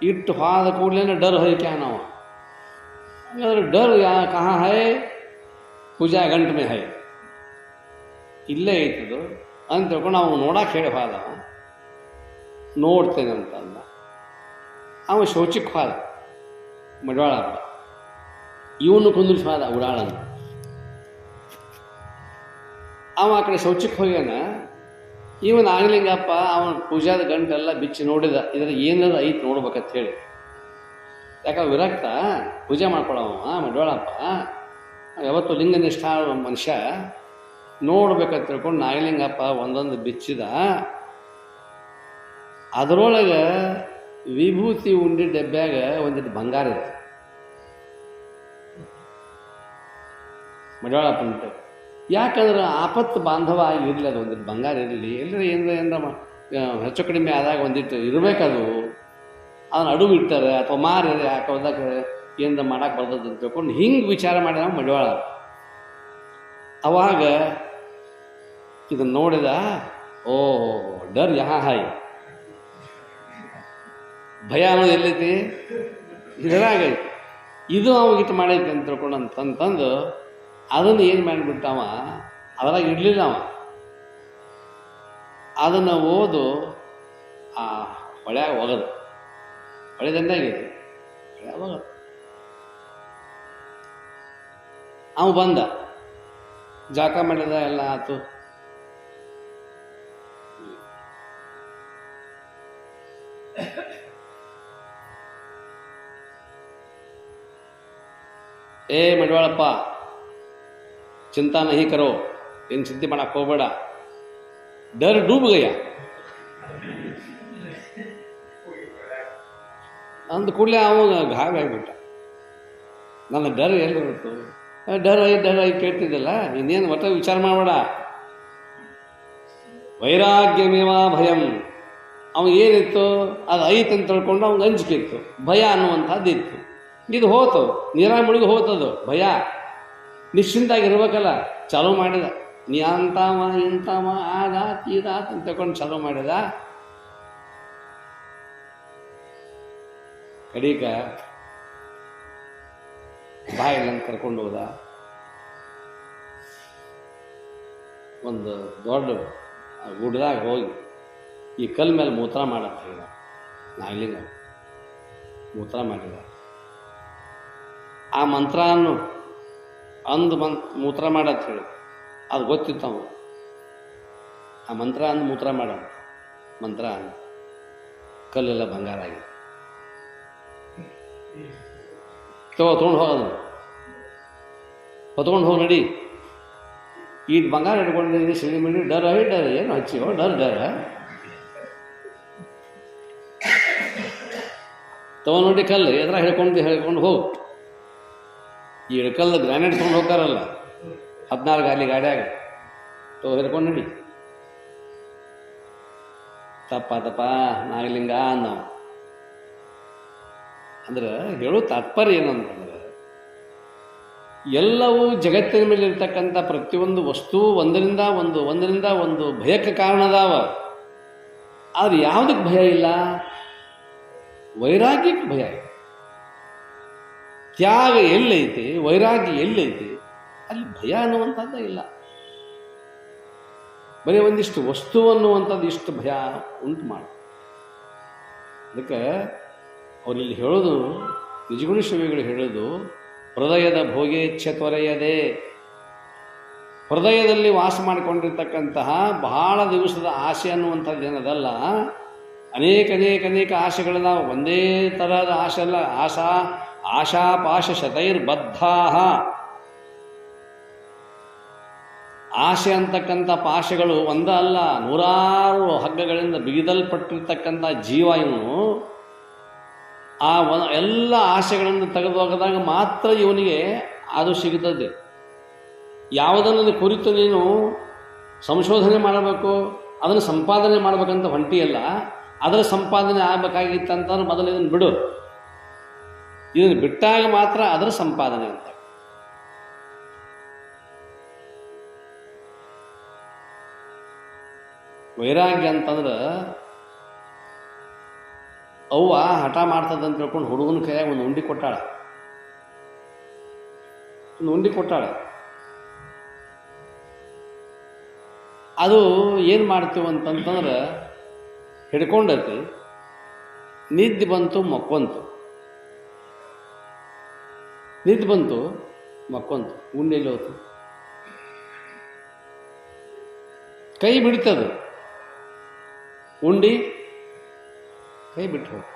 ಇಟ್ಟು ಹಾದ ಕೂಡಲೇ ಡರ್ ಹೈ ಕ್ಯಾ ನಾವ. ಹಂಗಾದ್ರೆ ಡರ್ ಕಹಾ ಹೈ? ಪೂಜಾ ಗಂಟು ಮೇ ಹೈ, ಇಲ್ಲೇ ಐತದು ಅಂತ ತಿಳ್ಕೊಂಡು ನಾವು ನೋಡಕ್ಕೆ ಹೇಳಿ ಹೋದ. ನೋಡ್ತೇನೆ ಅಂತಂದ. ಅವ ಶೌಚಕ್ಕೆ ಹೋದ ಮಡಿವಾಳಪ್ಪ. ಇವನು ಕುಂದಿರಿಸಿ ಹೋದ ಉಡಾಳನ. ಅವ ಆ ಕಡೆ ಶೌಚಕ್ಕೆ ಹೋಗ್ಯಾನ. ಇವನು ನಾಗಲಿಂಗಪ್ಪ ಅವನ ಪೂಜಾದ ಗಂಟೆಲ್ಲ ಬಿಚ್ಚಿ ನೋಡಿದ, ಇದ್ರ ಏನಾರ ಐತಿ ನೋಡ್ಬೇಕಂತ ಹೇಳಿ. ಯಾಕಂದ್ರೆ ವಿರಕ್ತ ಪೂಜೆ ಮಾಡ್ಕೊಳವ ಮಡಿವಾಳಪ್ಪ. ಯಾವತ್ತು ಲಿಂಗನಿಷ್ಠ ಮನುಷ್ಯ. ನೋಡ್ಬೇಕಂತ ತಿಳ್ಕೊಂಡು ನಾಗಲಿಂಗಪ್ಪ ಒಂದೊಂದು ಬಿಚ್ಚಿದ. ಅದರೊಳಗೆ ವಿಭೂತಿ ಉಂಡಿ ಡಬ್ಬ್ಯಾಗ ಒಂದಿಟ್ಟು ಬಂಗಾರ ಇತ್ತು ಮಡಿವಾಳಪ್ಪನ. ಯಾಕಂದ್ರೆ ಆಪತ್ತು ಬಾಂಧವ ಆಗಿ ಇರಲಿ, ಅದು ಒಂದಿಟ್ಟು ಬಂಗಾರ ಇರಲಿ. ಎಲ್ಲರ ಏನಾರ ಹೆಚ್ಚು ಕಡಿಮೆ ಆದಾಗ ಒಂದಿಟ್ಟು ಇರಬೇಕದು. ಅದನ್ನ ಅಡುಗೆ ಇಟ್ಟಾರೆ ಅಥವಾ ಮಾರಿ ಯಾಕೆ ಹೋದಾಗ ಏನಾರ ಮಾಡಕ್ಕೆ ಬರ್ತದೆ ಅಂತ ತಿಳ್ಕೊಂಡು ಹಿಂಗೆ ವಿಚಾರ ಮಾಡಿದ ಮಡಿವಾಳ. ಅವಾಗ ಇದನ್ನು ನೋಡಿದ, ಓ ಡರ್ ಯಹಾ ಹಾಯ್, ಭಯ ಅನ್ನೋದು ಎಲ್ಲೈತಿ ಇದರಾಗೈತಿ, ಇದು ಅವಾಗಿಟ್ಟು ಮಾಡೈತಿ ಅಂತ ತಿಳ್ಕೊಂಡು ಅಂತಂದು ಅದನ್ನು ಏನು ಮಾಡಿಬಿಟ್ಟವ, ಅದ್ರಾಗ ಇಡಲಿಲ್ಲ ಅವ. ಅದನ್ನು ಓದು ಆ ಹೊಳ್ಯಾಗ ಒಗದು, ಹೊಳೆ ದಂಡಾಗೈತಿ, ಹೊಳ್ಯಾಗ ಒಗದು ಅವ ಬಂದ, ಜಾಕ ಮಾಡಿದ, ಎಲ್ಲ ಆತು. ಏ ಮಡಿವಾಳಪ್ಪ, ಚಿಂತಾ ನಹಿ ಕರೋ, ಏನು ಚಿಂತೆ ಮಾಡಕ್ಕೆ ಹೋಗ್ಬೇಡ, ಡರ್ ಡೂಬ್ ಗಯ ಅಂದ ಕೂಡಲೇ ಅವಾಗ ಗಾಯ ಆಗಿಬಿಟ್ಟ. ನನ್ನ ಡರ್ ಎಲ್ಲಿರುತ್ತು, ಡರ್ ಐ ಕೇಳ್ತಿದ್ದಲ್ಲ, ಇನ್ನೇನು ಒಟ್ಟ ವಿಚಾರ ಮಾಡಬೇಡ, ವೈರಾಗ್ಯಮೇವ ಭಯಂ. ಅವ ಏನಿತ್ತು ಅದು ಐತೆ ಅಂತ ತಿಳ್ಕೊಂಡು ಅವ್ನಿಗೆ ಅಂಜಿಕೆ ಇತ್ತು, ಭಯ ಅನ್ನುವಂಥದ್ದು ಇತ್ತು. ಇದು ಹೋತು, ನೀರಾಗ ಮುಳುಗಿ ಹೋತದು ಭಯ. ನಿಶ್ಚಿಂತಾಗಿರ್ಬೇಕಲ್ಲ, ಚಾಲೂ ಮಾಡಿದ, ನೀ ಅಂತಾವ ಇಂತಾವ ಆದಾತ್ ಇದಾತ್ ಅಂತ ತಿಳ್ಕೊಂಡು ಚಾಲೂ ಮಾಡಿದ. ಕಡೀಕ ಬಾಯಿಲ್ಲಂತ ಕರ್ಕೊಂಡು ಹೋದ. ಒಂದು ದೊಡ್ಡ ಗುಡ್ದಾಗ ಹೋಗಿ ಈ ಕಲ್ ಮೇಲೆ ಮೂತ್ರ ಮಾಡಂತ ಹೇಳಿದ. ನಾಯಿಲಿಂಗ ಮೂತ್ರ ಮಾಡಿದ. ಆ ಮಂತ್ರವನ್ನು ಅಂದು ಮೂತ್ರ ಮಾಡಂತ ಹೇಳಿ ಅದು ಗೊತ್ತಿತ್ತು ಅವ. ಆ ಮಂತ್ರ ಅಂದು ಮೂತ್ರ ಮಾಡ, ಮಂತ್ರ ಅಂದು ಕಲ್ಲೆಲ್ಲ ಬಂಗಾರ ಆಗಿದೆ. ತೊಗೊಂಡು ಹೋಗೋದು, ಹೊತ್ಕೊಂಡು ಹೋಗಿ ನಡಿ, ಈಗ ಬಂಗಾರ ಹಿಡ್ಕೊಂಡಿದ್ದೀನಿ ಸಿಡಿ ಮಿಡಿ, ಡರ್ ಏನು ಹಚ್ಚಿ ಡರ್ ತೊಗೊಂಡು ಕಲ್ಲು ಎದ್ರ ಹೇಳ್ಕೊಂಡು ಹೋಗು. ಈ ಇಳ್ಕಲ್ಲು ಗ್ರಾನೈಟ್ ತೊಗೊಂಡು ಹೋಗ್ತಾರಲ್ಲ 14 ಗಾಲಿ ಗಾಡಿಯಾಗ ಹಿಡ್ಕೊಂಡು ನಡಿ. ತಪ್ಪ ನಾಗಲಿಂಗ ನಾವು ಅಂದ್ರೆ ಹೇಳೋ ತಾತ್ಪರ್ಯ ಏನಂತಂದ್ರೆ, ಎಲ್ಲವೂ ಜಗತ್ತಿನ ಮೇಲೆ ಇರ್ತಕ್ಕಂಥ ಪ್ರತಿಯೊಂದು ವಸ್ತು ಒಂದರಿಂದ ಒಂದು ಭಯಕ್ಕೆ ಕಾರಣ ಅದಾವ. ಆದ್ರೆ ಯಾವುದಕ್ಕೆ ಭಯ ಇಲ್ಲ? ವೈರಾಗ್ಯಕ್ಕೆ ಭಯ ಇದೆ. ತ್ಯಾಗ ಎಲ್ಲೈತಿ, ವೈರಾಗ್ಯ ಎಲ್ಲೈತಿ, ಅಲ್ಲಿ ಭಯ ಅನ್ನುವಂಥದ್ದು ಇಲ್ಲ. ಬರೀ ಒಂದಿಷ್ಟು ವಸ್ತು ಅನ್ನುವಂಥದ್ದು ಇಷ್ಟು ಭಯ ಉಂಟು ಮಾಡಿ. ಅದಕ್ಕೆ ಅವರಲ್ಲಿ ಹೇಳೋದು, ನಿಜಗುಣ ಶಿವಿಗಳು ಹೇಳೋದು, ಹೃದಯದ ಭೋಗೇಚ್ಛ ತೊರೆಯದೆ. ಹೃದಯದಲ್ಲಿ ವಾಸ ಮಾಡಿಕೊಂಡಿರ್ತಕ್ಕಂತಹ ಬಹಳ ದಿವಸದ ಆಸೆ ಅನ್ನುವಂಥದ್ದು ಏನದಲ್ಲ, ಅನೇಕ ಆಸೆಗಳನ್ನ ಒಂದೇ ಥರದ ಆಸೆ ಅಲ್ಲ. ಆಶಾಪಾಶ ಶತೈರ್ಬದ್ಧಾ. ಆಸೆ ಅಂತಕ್ಕಂಥ ಪಾಶಗಳು ಒಂದ ಅಲ್ಲ, 100 ಹಗ್ಗಗಳಿಂದ ಬಿಗಿದಲ್ಪಟ್ಟಿರ್ತಕ್ಕಂಥ ಜೀವ ಇವನು. ಆ ಎಲ್ಲ ಆಸೆಗಳನ್ನು ತೆಗೆದು ಹೋಗದಾಗ ಮಾತ್ರ ಇವನಿಗೆ ಅದು ಸಿಗುತ್ತದೆ. ಯಾವುದನ್ನು ಕುರಿತು ನೀನು ಸಂಶೋಧನೆ ಮಾಡಬೇಕು, ಅದನ್ನು ಸಂಪಾದನೆ ಮಾಡಬೇಕಂತ ಹೊಂಟಿಯಲ್ಲ, ಅದರ ಸಂಪಾದನೆ ಆಗಬೇಕಾಗಿತ್ತಂತಂದ್ರೆ ಮೊದಲು ಇದನ್ನು ಬಿಡು. ಇದನ್ನು ಬಿಟ್ಟಾಗ ಮಾತ್ರ ಅದರ ಸಂಪಾದನೆ ಅಂತ. ವೈರಾಗ್ಯ ಅಂತಂದ್ರೆ ಅವ್ವ ಹಠ ಮಾಡ್ತದಂತ ತಿಳ್ಕೊಂಡು ಹುಡುಗನ ಕೈಯಾಗ ಒಂದು ಉಂಡಿ ಕೊಟ್ಟಾಳ. ಅದು ಏನು ಮಾಡ್ತೀವಿ ಅಂತಂತಂದ್ರೆ, ಹಿಡ್ಕೊಂಡೈತಿ, ನಿದ್ದೆ ಬಂತು ಮಕ್ಕೊಂತು, ಉಂಡೆಲ್ಲಿ ಹೋತು, ಕೈ ಬಿಡ್ತದ, ಉಂಡಿ ಕೈ ಬಿಟ್ಟು ಹೋಗಿ.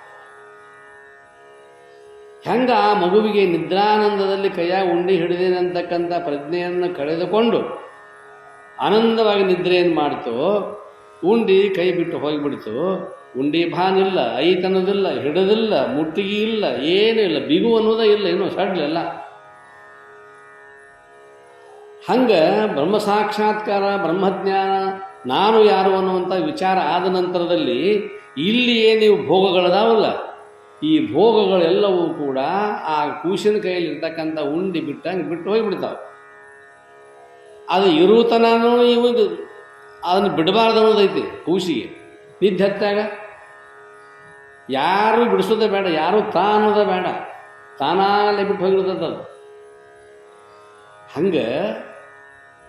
ಹೆಂಗ ಆ ಮಗುವಿಗೆ ನಿದ್ರಾನಂದದಲ್ಲಿ ಕೈಯಾಗ ಉಂಡಿ ಹಿಡಿದೇನೆ ಅಂತಕ್ಕಂಥ ಪ್ರಜ್ಞೆಯನ್ನು ಕಳೆದುಕೊಂಡು ಆನಂದವಾಗಿ ನಿದ್ರೆಯನ್ನು ಮಾಡ್ತು, ಉಂಡಿ ಕೈ ಬಿಟ್ಟು ಹೋಗಿಬಿಡ್ತು. ಉಂಡಿ ಭಾನಿಲ್ಲ, ಐತನ್ನೋದಿಲ್ಲ, ಹಿಡದಿಲ್ಲ, ಮುಟ್ಟಿಗೆ ಇಲ್ಲ, ಏನೂ ಇಲ್ಲ, ಬಿಗು ಅನ್ನೋದೇ ಇಲ್ಲ, ಏನೋ ಸಡ್ಲೆಲ್ಲ. ಹಂಗ ಬ್ರಹ್ಮ ಸಾಕ್ಷಾತ್ಕಾರ, ಬ್ರಹ್ಮಜ್ಞಾನ, ನಾನು ಯಾರು ಅನ್ನುವಂಥ ವಿಚಾರ ಆದ ನಂತರದಲ್ಲಿ ಇಲ್ಲಿಯೇ ನೀವು ಭೋಗಗಳದಾವಲ್ಲ, ಈ ಭೋಗಗಳೆಲ್ಲವೂ ಕೂಡ ಆ ಕೂಸಿನ ಕೈಯಲ್ಲಿರ್ತಕ್ಕಂಥ ಉಂಡಿ ಬಿಟ್ಟಂಗೆ ಬಿಟ್ಟು ಹೋಗಿಬಿಡ್ತಾವೆ. ಅದು ಇರುತನೂ ಇವುದು ಅದನ್ನು ಬಿಡಬಾರ್ದು ಅನ್ನೋದೈತಿ ಕೂಸಿಗೆ. ನಿದ್ದೆ ಹತ್ತಾಗ ಯಾರೂ ಬಿಡಿಸೋದೇ ಬೇಡ, ಯಾರೂ ಅನ್ನೋದೇ ಬೇಡ, ತಾನಾಗಲೇ ಬಿಟ್ಟು ಹೋಗಿರ್ತದದು. ಹಂಗೆ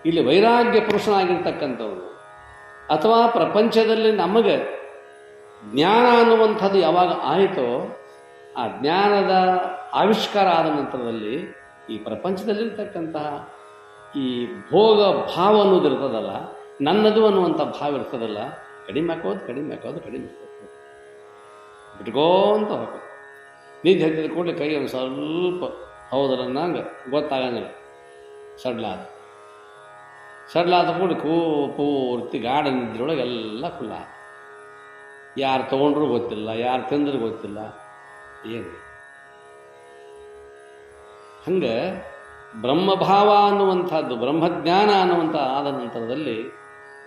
ಇಲ್ಲಿ ವೈರಾಗ್ಯ ಪುರುಷನಾಗಿರ್ತಕ್ಕಂಥವ್ರು ಅಥವಾ ಪ್ರಪಂಚದಲ್ಲಿ ನಮಗೆ ಜ್ಞಾನ ಅನ್ನುವಂಥದ್ದು ಯಾವಾಗ ಆಯಿತೋ ಆ ಜ್ಞಾನದ ಆವಿಷ್ಕಾರ ಆದ ನಂತರದಲ್ಲಿ ಈ ಪ್ರಪಂಚದಲ್ಲಿರ್ತಕ್ಕಂತಹ ಈ ಭೋಗ ಭಾವ ಅನ್ನೋದು ಇರ್ತದಲ್ಲ, ನನ್ನದು ಅನ್ನುವಂಥ ಭಾವ ಇರ್ತದಲ್ಲ, ಕಡಿಮೆ ಹಾಕೋದು ಬಿಟ್ಕೋಂತ ಹೋಗೋದು. ನಿದ್ದೆ ಹತ್ತಿದ ಕೂಡಲೇ ಕೈ ಒಂದು ಸ್ವಲ್ಪ ಹೌದಲ್ಲ ನಂಗೆ ಗೊತ್ತಾಗಂಗಿಲ್ಲ. ಸಡ್ಲಾದ ಕೂಡ ಪೂರ್ತಿ ಗಾಢ ನಿದ್ರೊಳಗೆ ಎಲ್ಲ ಫುಲ್ಲ. ಯಾರು ತೊಗೊಂಡ್ರೂ ಗೊತ್ತಿಲ್ಲ, ಯಾರು ತಿಂದ್ರೂ ಗೊತ್ತಿಲ್ಲ, ಏನು. ಹಂಗೆ ಬ್ರಹ್ಮಭಾವ ಅನ್ನುವಂಥದ್ದು, ಬ್ರಹ್ಮಜ್ಞಾನ ಅನ್ನುವಂಥ ಆದ ನಂತರದಲ್ಲಿ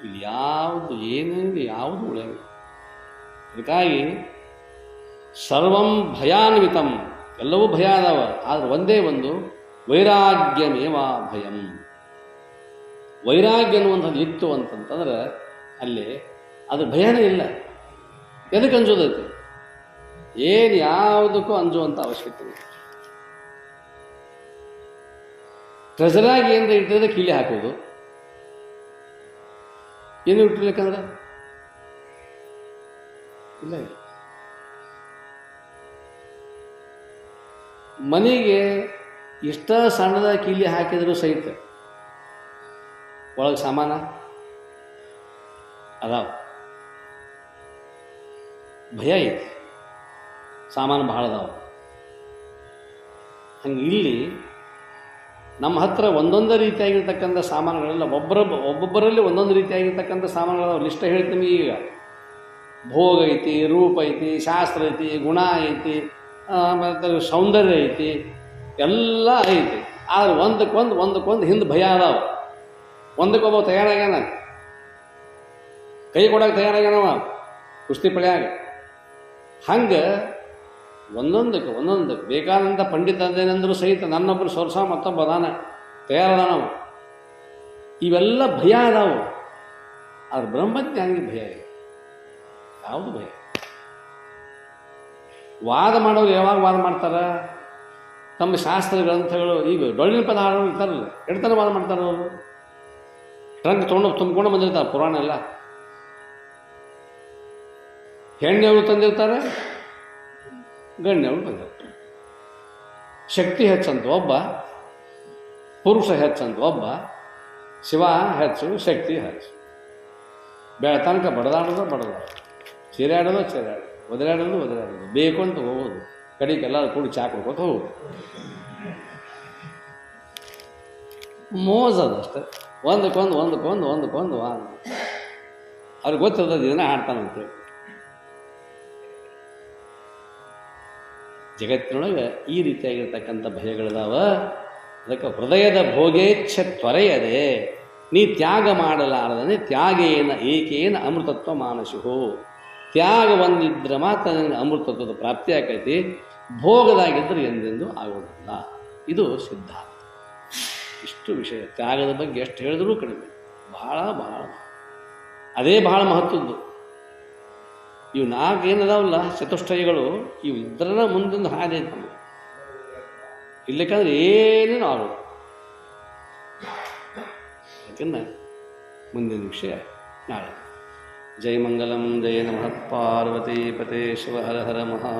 ಇಲ್ಲಿ ಯಾವುದು ಏನೇನು ಯಾವುದು ಉಳಿಯಲ್ಲ. ಅದಕ್ಕಾಗಿ ಸರ್ವಂ ಭಯಾನ್ವಿತಂ, ಎಲ್ಲವೂ ಭಯ ಅದಾವ, ಆದರೆ ಒಂದೇ ಒಂದು ವೈರಾಗ್ಯಮೇವ ಭಯಂ. ವೈರಾಗ್ಯ ಅನ್ನುವಂಥದ್ದು ಇತ್ತು ಅಂತಂತಂದ್ರೆ ಅಲ್ಲಿ ಅದು ಭಯನೇ ಇಲ್ಲ. ಎದಕ್ಕೆ ಅಂಜೋದೈತಿ? ಏನು ಯಾವುದಕ್ಕೂ ಅಂಜುವಂಥ ಅವಶ್ಯಕತೆ ಇಲ್ಲ. ಟ್ರೆಜರಾಗಿ ಏನಂತ ಇಟ್ಟಿದ್ರೆ ಕೀಲಿ ಹಾಕೋದು, ಏನು ಇಟ್ಟಿರ್ಬೇಕಂದ್ರೆ ಇಲ್ಲ. ಮನೆಗೆ ಇಷ್ಟ ಸಣ್ಣದ ಕೀಲಿ ಹಾಕಿದರೂ ಸಹಿತ ಒಳಗೆ ಸಾಮಾನ ಅದಾವ, ಭಯ ಐತಿ, ಸಾಮಾನು ಭಾಳ ಅದಾವ. ಹಂಗೆ ಇಲ್ಲಿ ನಮ್ಮ ಹತ್ರ ಒಂದೊಂದೇ ರೀತಿಯಾಗಿರ್ತಕ್ಕಂಥ ಸಾಮಾನುಗಳೆಲ್ಲ ಒಬ್ಬೊಬ್ಬರಲ್ಲಿ ಒಂದೊಂದು ರೀತಿಯಾಗಿರ್ತಕ್ಕಂಥ ಸಾಮಾನುಗಳದಾವ. ಲಿಸ್ಟ್ ಹೇಳ್ತೀನಿ ಈಗ. ಭೋಗ ಐತಿ, ರೂಪ ಐತಿ, ಶಾಸ್ತ್ರ ಐತಿ, ಗುಣ ಐತಿ, ಮತ್ತು ಸೌಂದರ್ಯ ಐತಿ, ಎಲ್ಲ ಐತಿ. ಆದರೆ ಒಂದಕ್ಕೊಂದು ಹಿಂದೆ ಭಯ ಅದಾವ. ಒಂದಕ್ಕೊಬ್ಬ ತಯಾರಾಗ್ಯಾನ, ಕೈ ಕೊಡೋಕೆ ತಯಾರಾಗ್ಯಾನವ ಕುಸ್ತಿ ಪಳ್ಯಾಗ. ಹಂಗೆ ಒಂದೊಂದಕ್ಕೆ ಬೇಕಾದಂಥ ಪಂಡಿತ ಅದೇನೆಂದರೂ ಸಹಿತ ನನ್ನೊಬ್ಬರು ಸೋರ್ಸ ಮತ್ತೊಬ್ಬ ಅದಾನ ತಯಾರದಾನವ. ಇವೆಲ್ಲ ಭಯ ಅದಾವು. ಆದ್ರೆ ಬ್ರಹ್ಮಜ್ಞಾನಿಗೆ ಭಯ ಇದೆ, ಯಾವುದು ಭಯ. ವಾದ ಮಾಡೋರು ಯಾವಾಗ ವಾದ ಮಾಡ್ತಾರ? ತಮ್ಮ ಶಾಸ್ತ್ರ ಗ್ರಂಥಗಳು ಈಗ ಡೊಳ್ಳಿನ ಪದ ಹಾಡೋರು ಇರ್ತಾರಲ್ಲ, ಎಡ್ತಾನೆ ವಾದ ಮಾಡ್ತಾರೆ ಅವರು. ಟ್ರಂಕ್ ತುಂಬಿಕೊಂಡು ಬಂದಿರ್ತಾರೆ ಪುರಾಣ ಎಲ್ಲ. ಹೆಣ್ಣೆವರು ತಂದಿರ್ತಾರೆ, ಗಣ್ಯವರು ಬಂದಿರ್ತಾರೆ. ಶಕ್ತಿ ಹೆಚ್ಚಂತ ಒಬ್ಬ, ಪುರುಷ ಹೆಚ್ಚಂತ ಒಬ್ಬ, ಶಿವ ಹೆಚ್ಚು, ಶಕ್ತಿ ಹೆಚ್ಚು. ಬೆಳತನಕ ಬಡದಾಡೋದು, ಚೀರಾಡೋದು, ಒದರಾಡೋದು, ಬೇಕು ಅಂತ ಹೋಗೋದು, ಕಡೆಗೆ ಎಲ್ಲರೂ ಕೂಡಿ ಚಾ ಕೊಡ್ಕೊತ ಹೋಗೋದು. ಮೋಸದಷ್ಟೆ. ಒಂದಕ್ಕೊಂದು ಅವ್ರಿಗೆ ಗೊತ್ತಿರ್ತದೆ ಇದನ್ನ ಹಾಡ್ತಾನಂತೇಳಿ. ಜಗತ್ತಿನೊಳಗೆ ಈ ರೀತಿಯಾಗಿರ್ತಕ್ಕಂಥ ಭಯಗಳಿದಾವ. ಅದಕ್ಕೆ ಹೃದಯದ ಭೋಗೇಚ್ಛೆ ತ್ವರೆಯದೆ ನೀ ತ್ಯಾಗ ಮಾಡಲಾರದನೆ ತ್ಯಾಗೇನ ಏಕೇನ ಅಮೃತತ್ವ ಮಾನಶು. ತ್ಯಾಗ ಒಂದಿದ್ರೆ ಮಾತ್ರ ನನಗೆ ಅಮೃತತ್ವದ ಪ್ರಾಪ್ತಿ ಆಕೈತಿ, ಭೋಗದಾಗಿದ್ದರೆ ಎಂದೆಂದು ಆಗೋದಿಲ್ಲ. ಇದು ಸಿದ್ಧಾಂತ. ಇಷ್ಟು ವಿಷಯ ತ್ಯಾಗದ ಬಗ್ಗೆ ಎಷ್ಟು ಹೇಳಿದ್ರೂ ಕಡಿಮೆ. ಬಹಳ ಅದೇ ಬಹಳ ಮಹತ್ವದ್ದು. ಇವು 4 ಏನದಾವಲ್ಲ ಚತುಷ್ಟಯಗಳು, ಇವು ಇದ್ದರ ಮುಂದೊಂದು ಹಾದಿ ಐತೆ ನಮಗೆ. ಇಲ್ಲಕ್ಕಂದ್ರೆ ಏನೇನು ಆಗೋದು. ಯಾಕೆಂದ್ರೆ ಮುಂದಿನ ವಿಷಯ ನಾಳೆ. ಜಯ ಮಂಗಲಂ, ಜಯ ನಮಃ ಪಾರ್ವತಿ ಪತೆ ಶಿವ ಹರ ಹರ ಮಹಾ